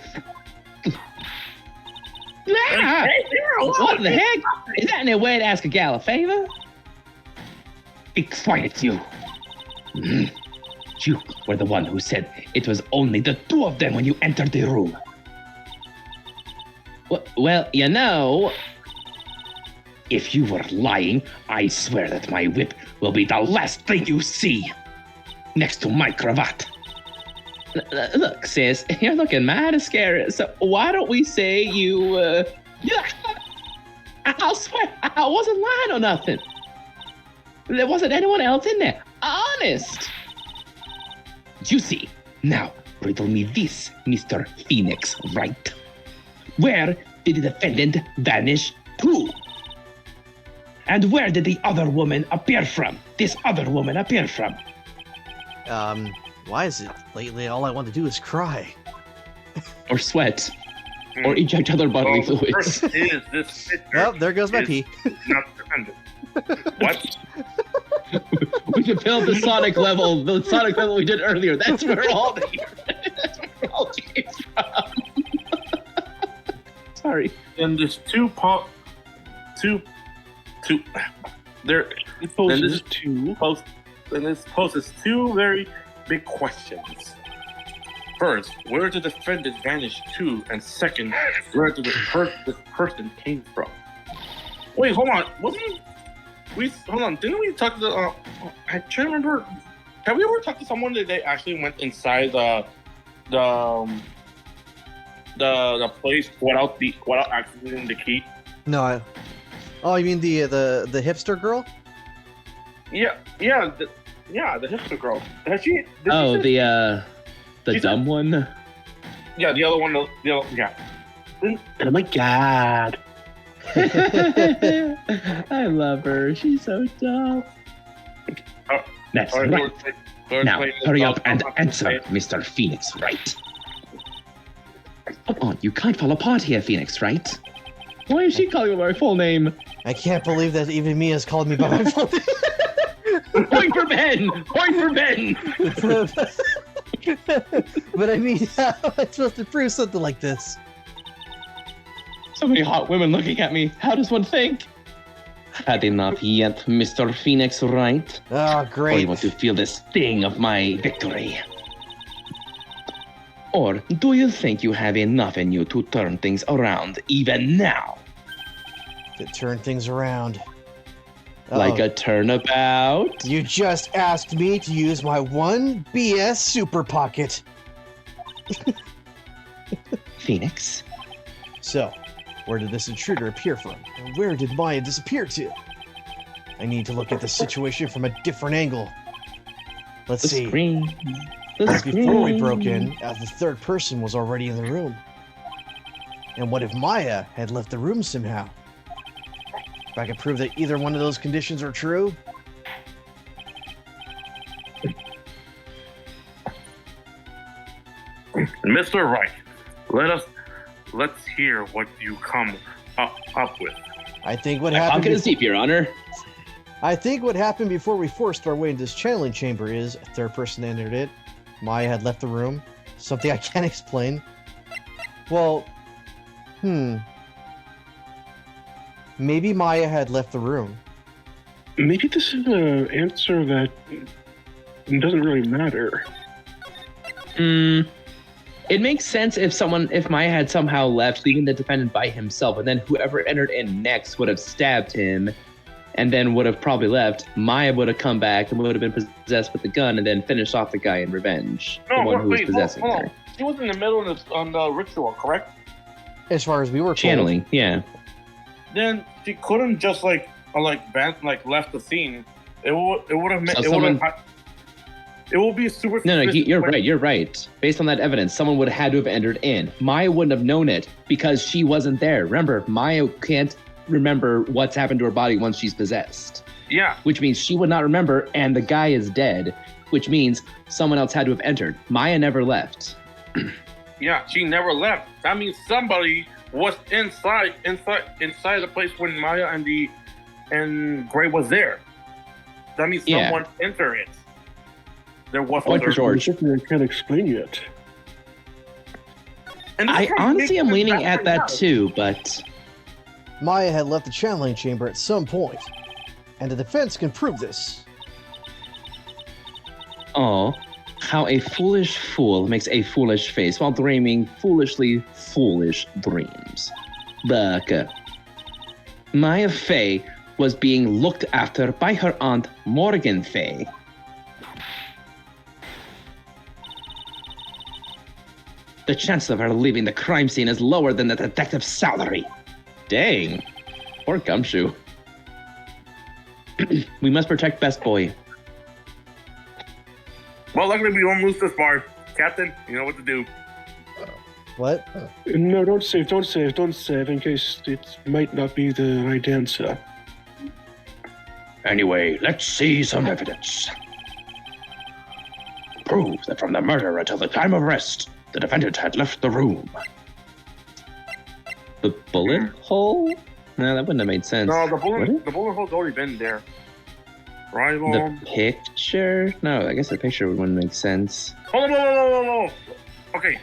[SPEAKER 5] What the heck? Is that any way to ask a gal a favor?
[SPEAKER 4] Be quiet, you. You were the one who said it was only the 2 of them when you entered the room.
[SPEAKER 5] Well, you know,
[SPEAKER 4] If you were lying, I swear that my whip will be the last thing you see. Next to my cravat.
[SPEAKER 5] look, sis, you're looking mighty scary. So why don't we say you, I'll swear, I wasn't lying or nothing. There wasn't anyone else in there. Honest.
[SPEAKER 4] You see. Now, riddle me this, Mr. Phoenix, right? Where did the defendant vanish to? And where did the other woman appear from? This other woman appear from?
[SPEAKER 1] Why is it lately all I want to do is cry?
[SPEAKER 5] Or sweat. Or eject other bodily fluids.
[SPEAKER 6] First is this picture
[SPEAKER 1] Well, there goes my
[SPEAKER 6] is
[SPEAKER 1] pee.
[SPEAKER 6] not defended. What?
[SPEAKER 5] We can build the sonic level we did earlier. That's where all the came from. Sorry.
[SPEAKER 6] And there's two. There.
[SPEAKER 2] It poses
[SPEAKER 6] Then this-
[SPEAKER 2] two.
[SPEAKER 6] And this poses 2 very big questions. First, where did the defendant vanish to? And second, where did this person came from? Wait, hold on. we hold on. Didn't we talk to? I can't remember. Have we ever talked to someone that they actually went inside the place without activating the key?
[SPEAKER 1] No. Oh, you mean the hipster girl?
[SPEAKER 6] Yeah, the hipster girl. Has she?
[SPEAKER 5] Oh,
[SPEAKER 6] she
[SPEAKER 5] the dumb one.
[SPEAKER 6] Yeah, the other one. Yeah.
[SPEAKER 2] Oh my god.
[SPEAKER 5] I love her. She's so dumb.
[SPEAKER 4] That's
[SPEAKER 6] All
[SPEAKER 4] right. Now, hurry up and answer, Mr. Phoenix Wright. Come on, you can't fall apart here, Phoenix Wright.
[SPEAKER 5] Why is she calling me by my full name?
[SPEAKER 1] I can't believe that even Mia's called me by my full name.
[SPEAKER 5] Point for Ben! Point for Ben!
[SPEAKER 1] But I mean, how am I supposed to prove something like this?
[SPEAKER 5] So many hot women looking at me. How does one think?
[SPEAKER 4] Had enough yet, Mr. Phoenix Wright?
[SPEAKER 1] Oh,
[SPEAKER 4] Or you
[SPEAKER 1] great.
[SPEAKER 4] want to feel the sting of my victory? Or do you think you have enough in you to turn things around even now?
[SPEAKER 1] To turn things around.
[SPEAKER 4] Like
[SPEAKER 1] Uh-oh.
[SPEAKER 4] a turnabout?
[SPEAKER 1] You just asked me to use my one BS super pocket.
[SPEAKER 4] Phoenix?
[SPEAKER 1] So, where did this intruder appear from? And where did Maya disappear to? I need to look at the situation from a different angle. Let's
[SPEAKER 4] The
[SPEAKER 1] see.
[SPEAKER 4] screen. The
[SPEAKER 1] Before we
[SPEAKER 4] screen.
[SPEAKER 1] broke in, the third person was already in the room. And what if Maya had left the room somehow? If I could prove that either one of those conditions are true,
[SPEAKER 6] Mr. Wright, let's hear what you come up with.
[SPEAKER 1] I think what
[SPEAKER 5] My
[SPEAKER 1] happened.
[SPEAKER 5] pocket is deep, Your Honor.
[SPEAKER 1] I think what happened before we forced our way into this channeling chamber is a third person entered it. Maya had left the room. Something I can't explain. Well, maybe Maya had left the room.
[SPEAKER 2] Maybe this is an answer that doesn't really matter.
[SPEAKER 5] It makes sense if Maya had somehow left, leaving the defendant by himself, and then whoever entered in next would have stabbed him, and then would have probably left. Maya would have come back and would have been possessed with the gun, and then finished off the guy in revenge. The one who was possessing
[SPEAKER 6] hold
[SPEAKER 5] her.
[SPEAKER 6] on. She was in the middle on the ritual, correct?
[SPEAKER 1] As far as we were told.
[SPEAKER 5] Channeling, yeah.
[SPEAKER 6] Then she couldn't just left the scene. It would have
[SPEAKER 5] So someone-
[SPEAKER 6] it will be super.
[SPEAKER 5] No, you're right. You're right. Based on that evidence, someone would have had to have entered in. Maya wouldn't have known it because she wasn't there. Remember, Maya can't remember what's happened to her body once she's possessed,
[SPEAKER 6] Yeah,
[SPEAKER 5] which means she would not remember, and the guy is dead, which means someone else had to have entered. Maya never left.
[SPEAKER 6] yeah. She never left. That means somebody was inside the place when Maya and Gray was there. That means
[SPEAKER 5] Yeah.
[SPEAKER 6] someone entered it. There was
[SPEAKER 5] Point for
[SPEAKER 6] other-
[SPEAKER 5] George.
[SPEAKER 2] I can't explain yet.
[SPEAKER 6] And this
[SPEAKER 5] I
[SPEAKER 6] guy
[SPEAKER 5] honestly am
[SPEAKER 6] makes
[SPEAKER 5] leaning
[SPEAKER 6] it
[SPEAKER 5] at that
[SPEAKER 6] out.
[SPEAKER 5] too, but
[SPEAKER 1] Maya had left the channeling chamber at some point, and the defense can prove this.
[SPEAKER 4] Oh, how a foolish fool makes a foolish face while dreaming foolishly foolish dreams. Look, Maya Fey was being looked after by her aunt Morgan Fey. The chance of her leaving the crime scene is lower than the detective's salary. Dang. Poor Gumshoe. We must protect Best Boy.
[SPEAKER 6] Well, luckily we don't lose this bar, Captain. You know what to do.
[SPEAKER 1] What?
[SPEAKER 2] No, don't save in case it might not be the right answer.
[SPEAKER 4] Anyway, let's see some evidence. Prove that from the murder until the time of arrest, the defendant had left the room.
[SPEAKER 5] the bullet hole? No, that wouldn't have made sense.
[SPEAKER 6] No, the
[SPEAKER 5] Would it?
[SPEAKER 6] bullet hole's already been there. Rival.
[SPEAKER 5] The picture? No, I guess the picture wouldn't make sense.
[SPEAKER 6] Hold on, no. Okay.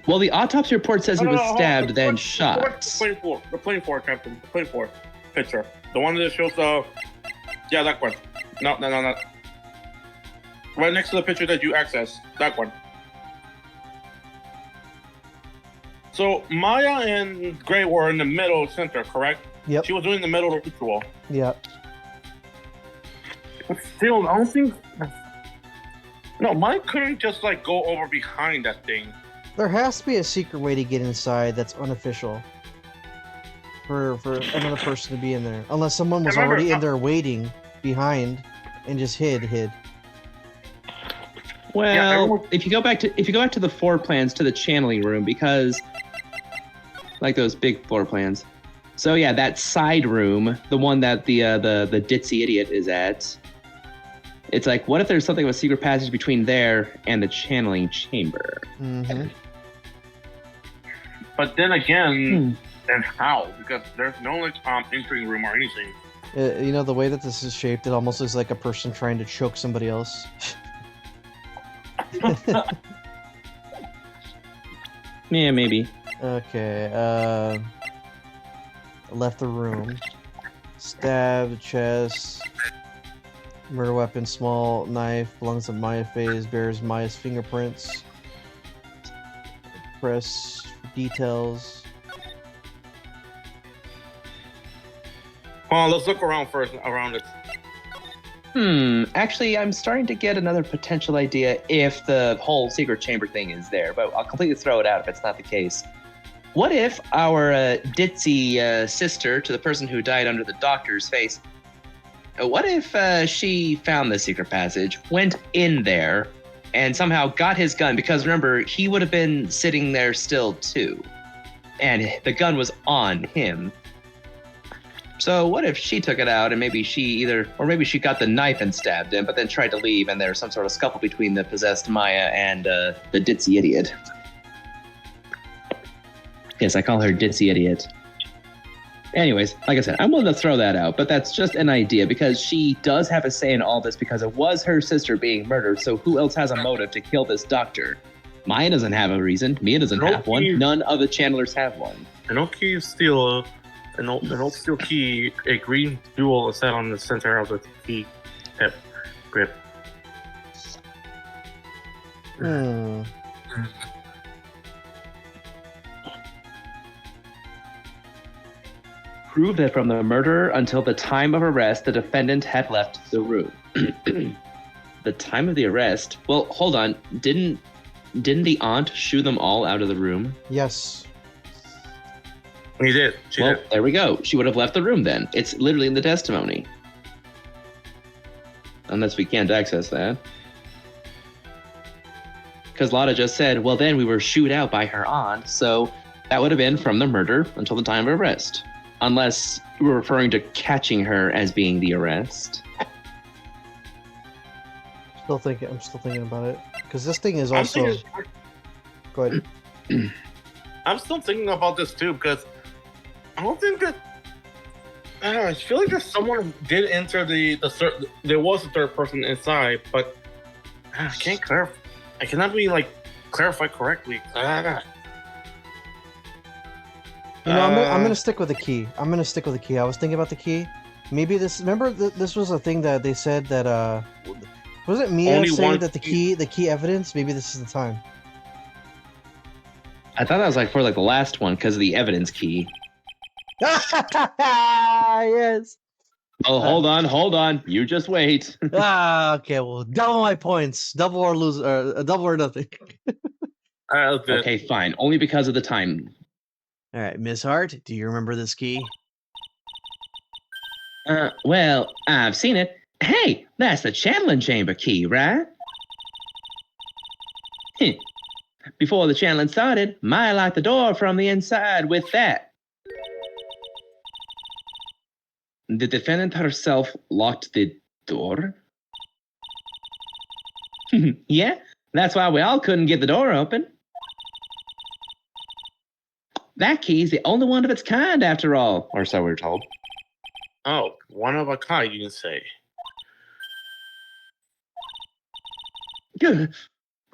[SPEAKER 5] Well, the autopsy report says he was stabbed, then shot.
[SPEAKER 6] The plane four, Captain. The plane four picture. The one that shows the. Yeah, that one. No. Right next to the picture that you accessed. That one. So Maya and Gray were in the middle center, correct?
[SPEAKER 1] Yep.
[SPEAKER 6] She was doing the middle ritual.
[SPEAKER 1] Yep.
[SPEAKER 6] But still, I don't think. No, mine couldn't just like go over behind that thing.
[SPEAKER 1] There has to be a secret way to get inside that's unofficial. For another person to be in there. Unless someone was
[SPEAKER 6] Remember,
[SPEAKER 1] already in there waiting behind and just hid.
[SPEAKER 5] Well, if you go back to the floor plans to the channeling room, because like those big floor plans. So yeah, that side room, the one that the ditzy idiot is at. It's like, what if there's something of a secret passage between there and the channeling chamber?
[SPEAKER 1] Mm-hmm.
[SPEAKER 6] But then again, then how? Because there's no like entering room or anything.
[SPEAKER 1] You know, the way that this is shaped, it almost looks like a person trying to choke somebody else.
[SPEAKER 5] Yeah, maybe.
[SPEAKER 1] Okay, left the room. Stab, chest, murder weapon, small knife, belongs to Maya phase, bears Maya's fingerprints. Press details.
[SPEAKER 6] Well, let's look around first. Around it.
[SPEAKER 5] Actually, I'm starting to get another potential idea if the whole secret chamber thing is there, but I'll completely throw it out if it's not the case. What if our ditzy sister to the person who died under the doctor's face, what if she found the secret passage, went in there, and somehow got his gun? Because remember, he would have been sitting there still too, and the gun was on him. So what if she took it out and maybe she got the knife and stabbed him, but then tried to leave, and there's some sort of scuffle between the possessed Maya and the ditzy idiot. Yes, I call her ditzy idiot. Anyways, like I said, I'm willing to throw that out, but that's just an idea because she does have a say in all this because it was her sister being murdered, so who else has a motive to kill this doctor? Maya doesn't have a reason. Mia doesn't have one. None of the channelers have one.
[SPEAKER 6] An old key is still an old steel key, a green jewel is set on the center of the key tip grip.
[SPEAKER 5] Prove that from the murder until the time of arrest, the defendant had left the room. The time of the arrest? Well, hold on. Didn't the aunt shoo them all out of the room?
[SPEAKER 1] Yes.
[SPEAKER 6] He did. She did.
[SPEAKER 5] There we go. She would have left the room then. It's literally in the testimony. Unless we can't access that. Because Lotta just said, well, then we were shooed out by her aunt, so that would have been from the murder until the time of arrest. Unless we're referring to catching her as being the arrest.
[SPEAKER 1] I'm still thinking about it. Because this thing is also... Go ahead.
[SPEAKER 6] I'm still thinking about this too, because I don't think that... I don't know, I feel like that someone did enter there was a third person inside, but I can't clarify. I cannot be clarified correctly.
[SPEAKER 1] You know, I'm gonna stick with the key. I was thinking about the key. Maybe this. Remember, this was a thing that they said that. Was it Mia saying that the key evidence? Maybe this is the time.
[SPEAKER 5] I thought that was for the last one because of the evidence key.
[SPEAKER 1] Yes.
[SPEAKER 5] Oh, hold on. You just wait.
[SPEAKER 1] Okay. Well, double my points. Double or lose. Double or nothing.
[SPEAKER 5] Okay, fine. Only because of the time.
[SPEAKER 1] All right, Miss Hart, do you remember this key?
[SPEAKER 5] Well, I've seen it. Hey, that's the channeling chamber key, right? Before the channeling started, Maya locked the door from the inside with that. The defendant herself locked the door? Yeah, that's why we all couldn't get the door open. That key's the only one of its kind, after all. Or so we're told.
[SPEAKER 6] Oh, one of a kind, you can say.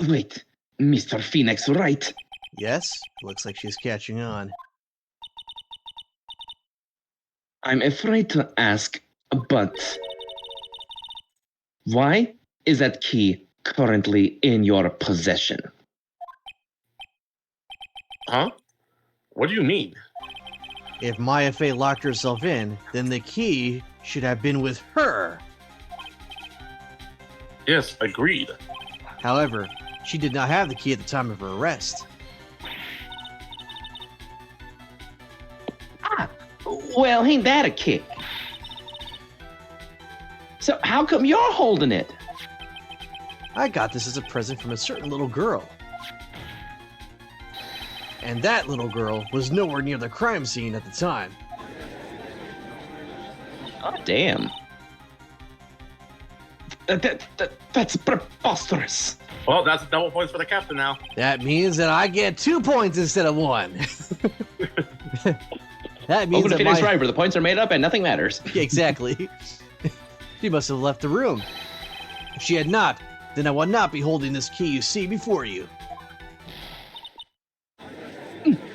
[SPEAKER 5] Wait, Mr. Phoenix, right?
[SPEAKER 1] Yes, looks like she's catching on.
[SPEAKER 5] I'm afraid to ask, but why is that key currently in your possession?
[SPEAKER 6] Huh? What do you mean?
[SPEAKER 1] If Maya Fey locked herself in, then the key should have been with her.
[SPEAKER 6] Yes, agreed.
[SPEAKER 1] However, she did not have the key at the time of her arrest.
[SPEAKER 5] Well, ain't that a kick? So how come you're holding it?
[SPEAKER 1] I got this as a present from a certain little girl. And that little girl was nowhere near the crime scene at the time.
[SPEAKER 5] Oh, damn. That's preposterous.
[SPEAKER 6] Well, that's double points for the captain now.
[SPEAKER 1] That means that I get 2 points instead of 1. That means
[SPEAKER 5] Welcome to
[SPEAKER 1] that
[SPEAKER 5] Phoenix Wright, where the points are made up and nothing matters.
[SPEAKER 1] Yeah, exactly. She must have left the room. If she had not, then I would not be holding this key you see before you.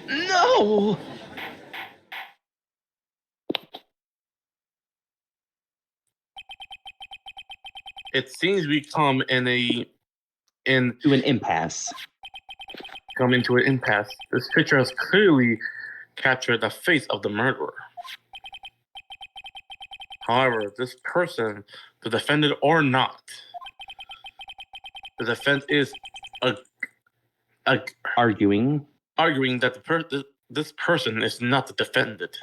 [SPEAKER 5] No!
[SPEAKER 6] It seems we come
[SPEAKER 5] To an impasse.
[SPEAKER 6] come into an impasse. This picture has clearly captured the face of the murderer. However, this person, the defendant or not, the defense is
[SPEAKER 5] Arguing.
[SPEAKER 6] arguing that this person is not the defendant.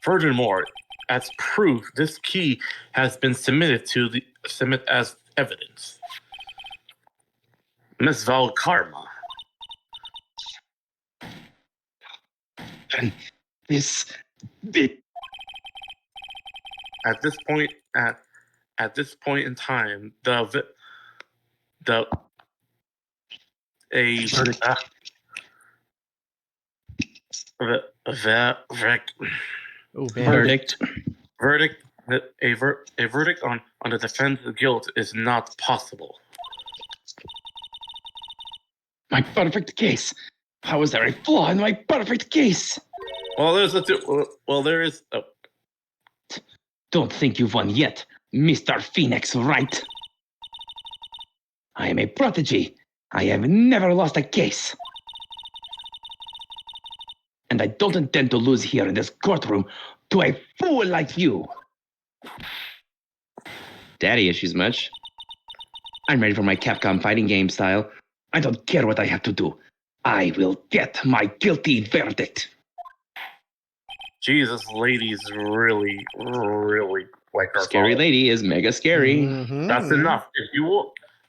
[SPEAKER 6] Furthermore, as proof, this key has been submitted as evidence. Miss Valkarma.
[SPEAKER 4] And this bit.
[SPEAKER 6] At this point in time,
[SPEAKER 1] Oh,
[SPEAKER 5] Verdict.
[SPEAKER 6] a verdict on the defendant's guilt is not possible.
[SPEAKER 4] My perfect case. How is there a flaw in my perfect case?
[SPEAKER 6] Well, there is.
[SPEAKER 4] Don't think you've won yet, Mr. Phoenix Wright. I am a prodigy. I have never lost a case. And I don't intend to lose here in this courtroom to a fool like you.
[SPEAKER 5] Daddy issues much. I'm ready for my Capcom fighting game style.
[SPEAKER 4] I don't care what I have to do. I will get my guilty verdict.
[SPEAKER 6] Jesus, ladies really like our
[SPEAKER 5] Scary
[SPEAKER 6] song.
[SPEAKER 5] lady is mega scary.
[SPEAKER 1] Mhm.
[SPEAKER 6] That's enough.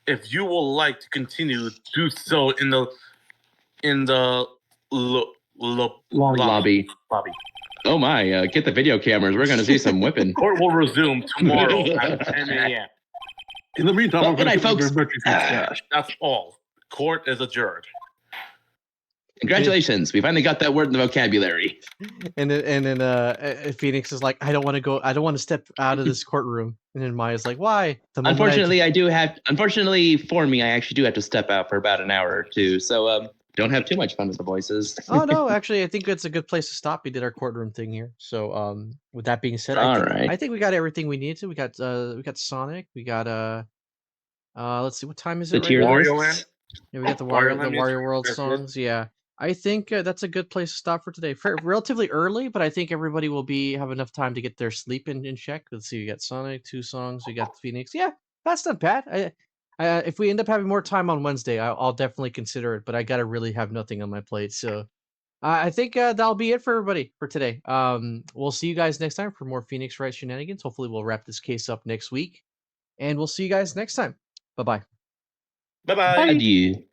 [SPEAKER 6] If you will like to continue, do so in the
[SPEAKER 5] Lobby.
[SPEAKER 6] lobby.
[SPEAKER 5] Oh my, get the video cameras. We're going to see some whipping.
[SPEAKER 6] Court will resume tomorrow at 10 a.m.
[SPEAKER 2] In the meantime,
[SPEAKER 5] Well,
[SPEAKER 2] I'm
[SPEAKER 5] good night,
[SPEAKER 2] going to
[SPEAKER 5] folks.
[SPEAKER 6] That's all. Court is adjourned.
[SPEAKER 5] Congratulations. We finally got that word in the vocabulary.
[SPEAKER 1] And then Phoenix is like, I don't want to go. I don't want to step out of this courtroom. And then Maya's like, why? The moment
[SPEAKER 5] Unfortunately for me, I actually do have to step out for about an hour or two. So don't have too much fun with the voices.
[SPEAKER 1] Oh no, actually, I think it's a good place to stop. We did our courtroom thing here. So with that being said,
[SPEAKER 5] Alright.
[SPEAKER 1] I think we got everything we needed to. We got Sonic. We got let's see, what time is
[SPEAKER 5] The
[SPEAKER 1] it?
[SPEAKER 5] tier
[SPEAKER 1] Right now?
[SPEAKER 6] Wario
[SPEAKER 5] lists.
[SPEAKER 1] Yeah, we got the
[SPEAKER 6] Wario Land
[SPEAKER 1] Wario
[SPEAKER 6] music.
[SPEAKER 1] World
[SPEAKER 6] Yes, yes.
[SPEAKER 1] songs. Yeah, I think that's a good place to stop for today. Relatively early, but I think everybody will have enough time to get their sleep in check. Let's see, we got Sonic, 2 songs. We got Phoenix. Yeah, that's not bad. If we end up having more time on Wednesday, I'll definitely consider it. But I gotta really have nothing on my plate, so I think that'll be it for everybody for today. We'll see you guys next time for more Phoenix Wright shenanigans. Hopefully, we'll wrap this case up next week, and we'll see you guys next time. Bye bye.
[SPEAKER 6] Bye-bye.
[SPEAKER 5] Adieu.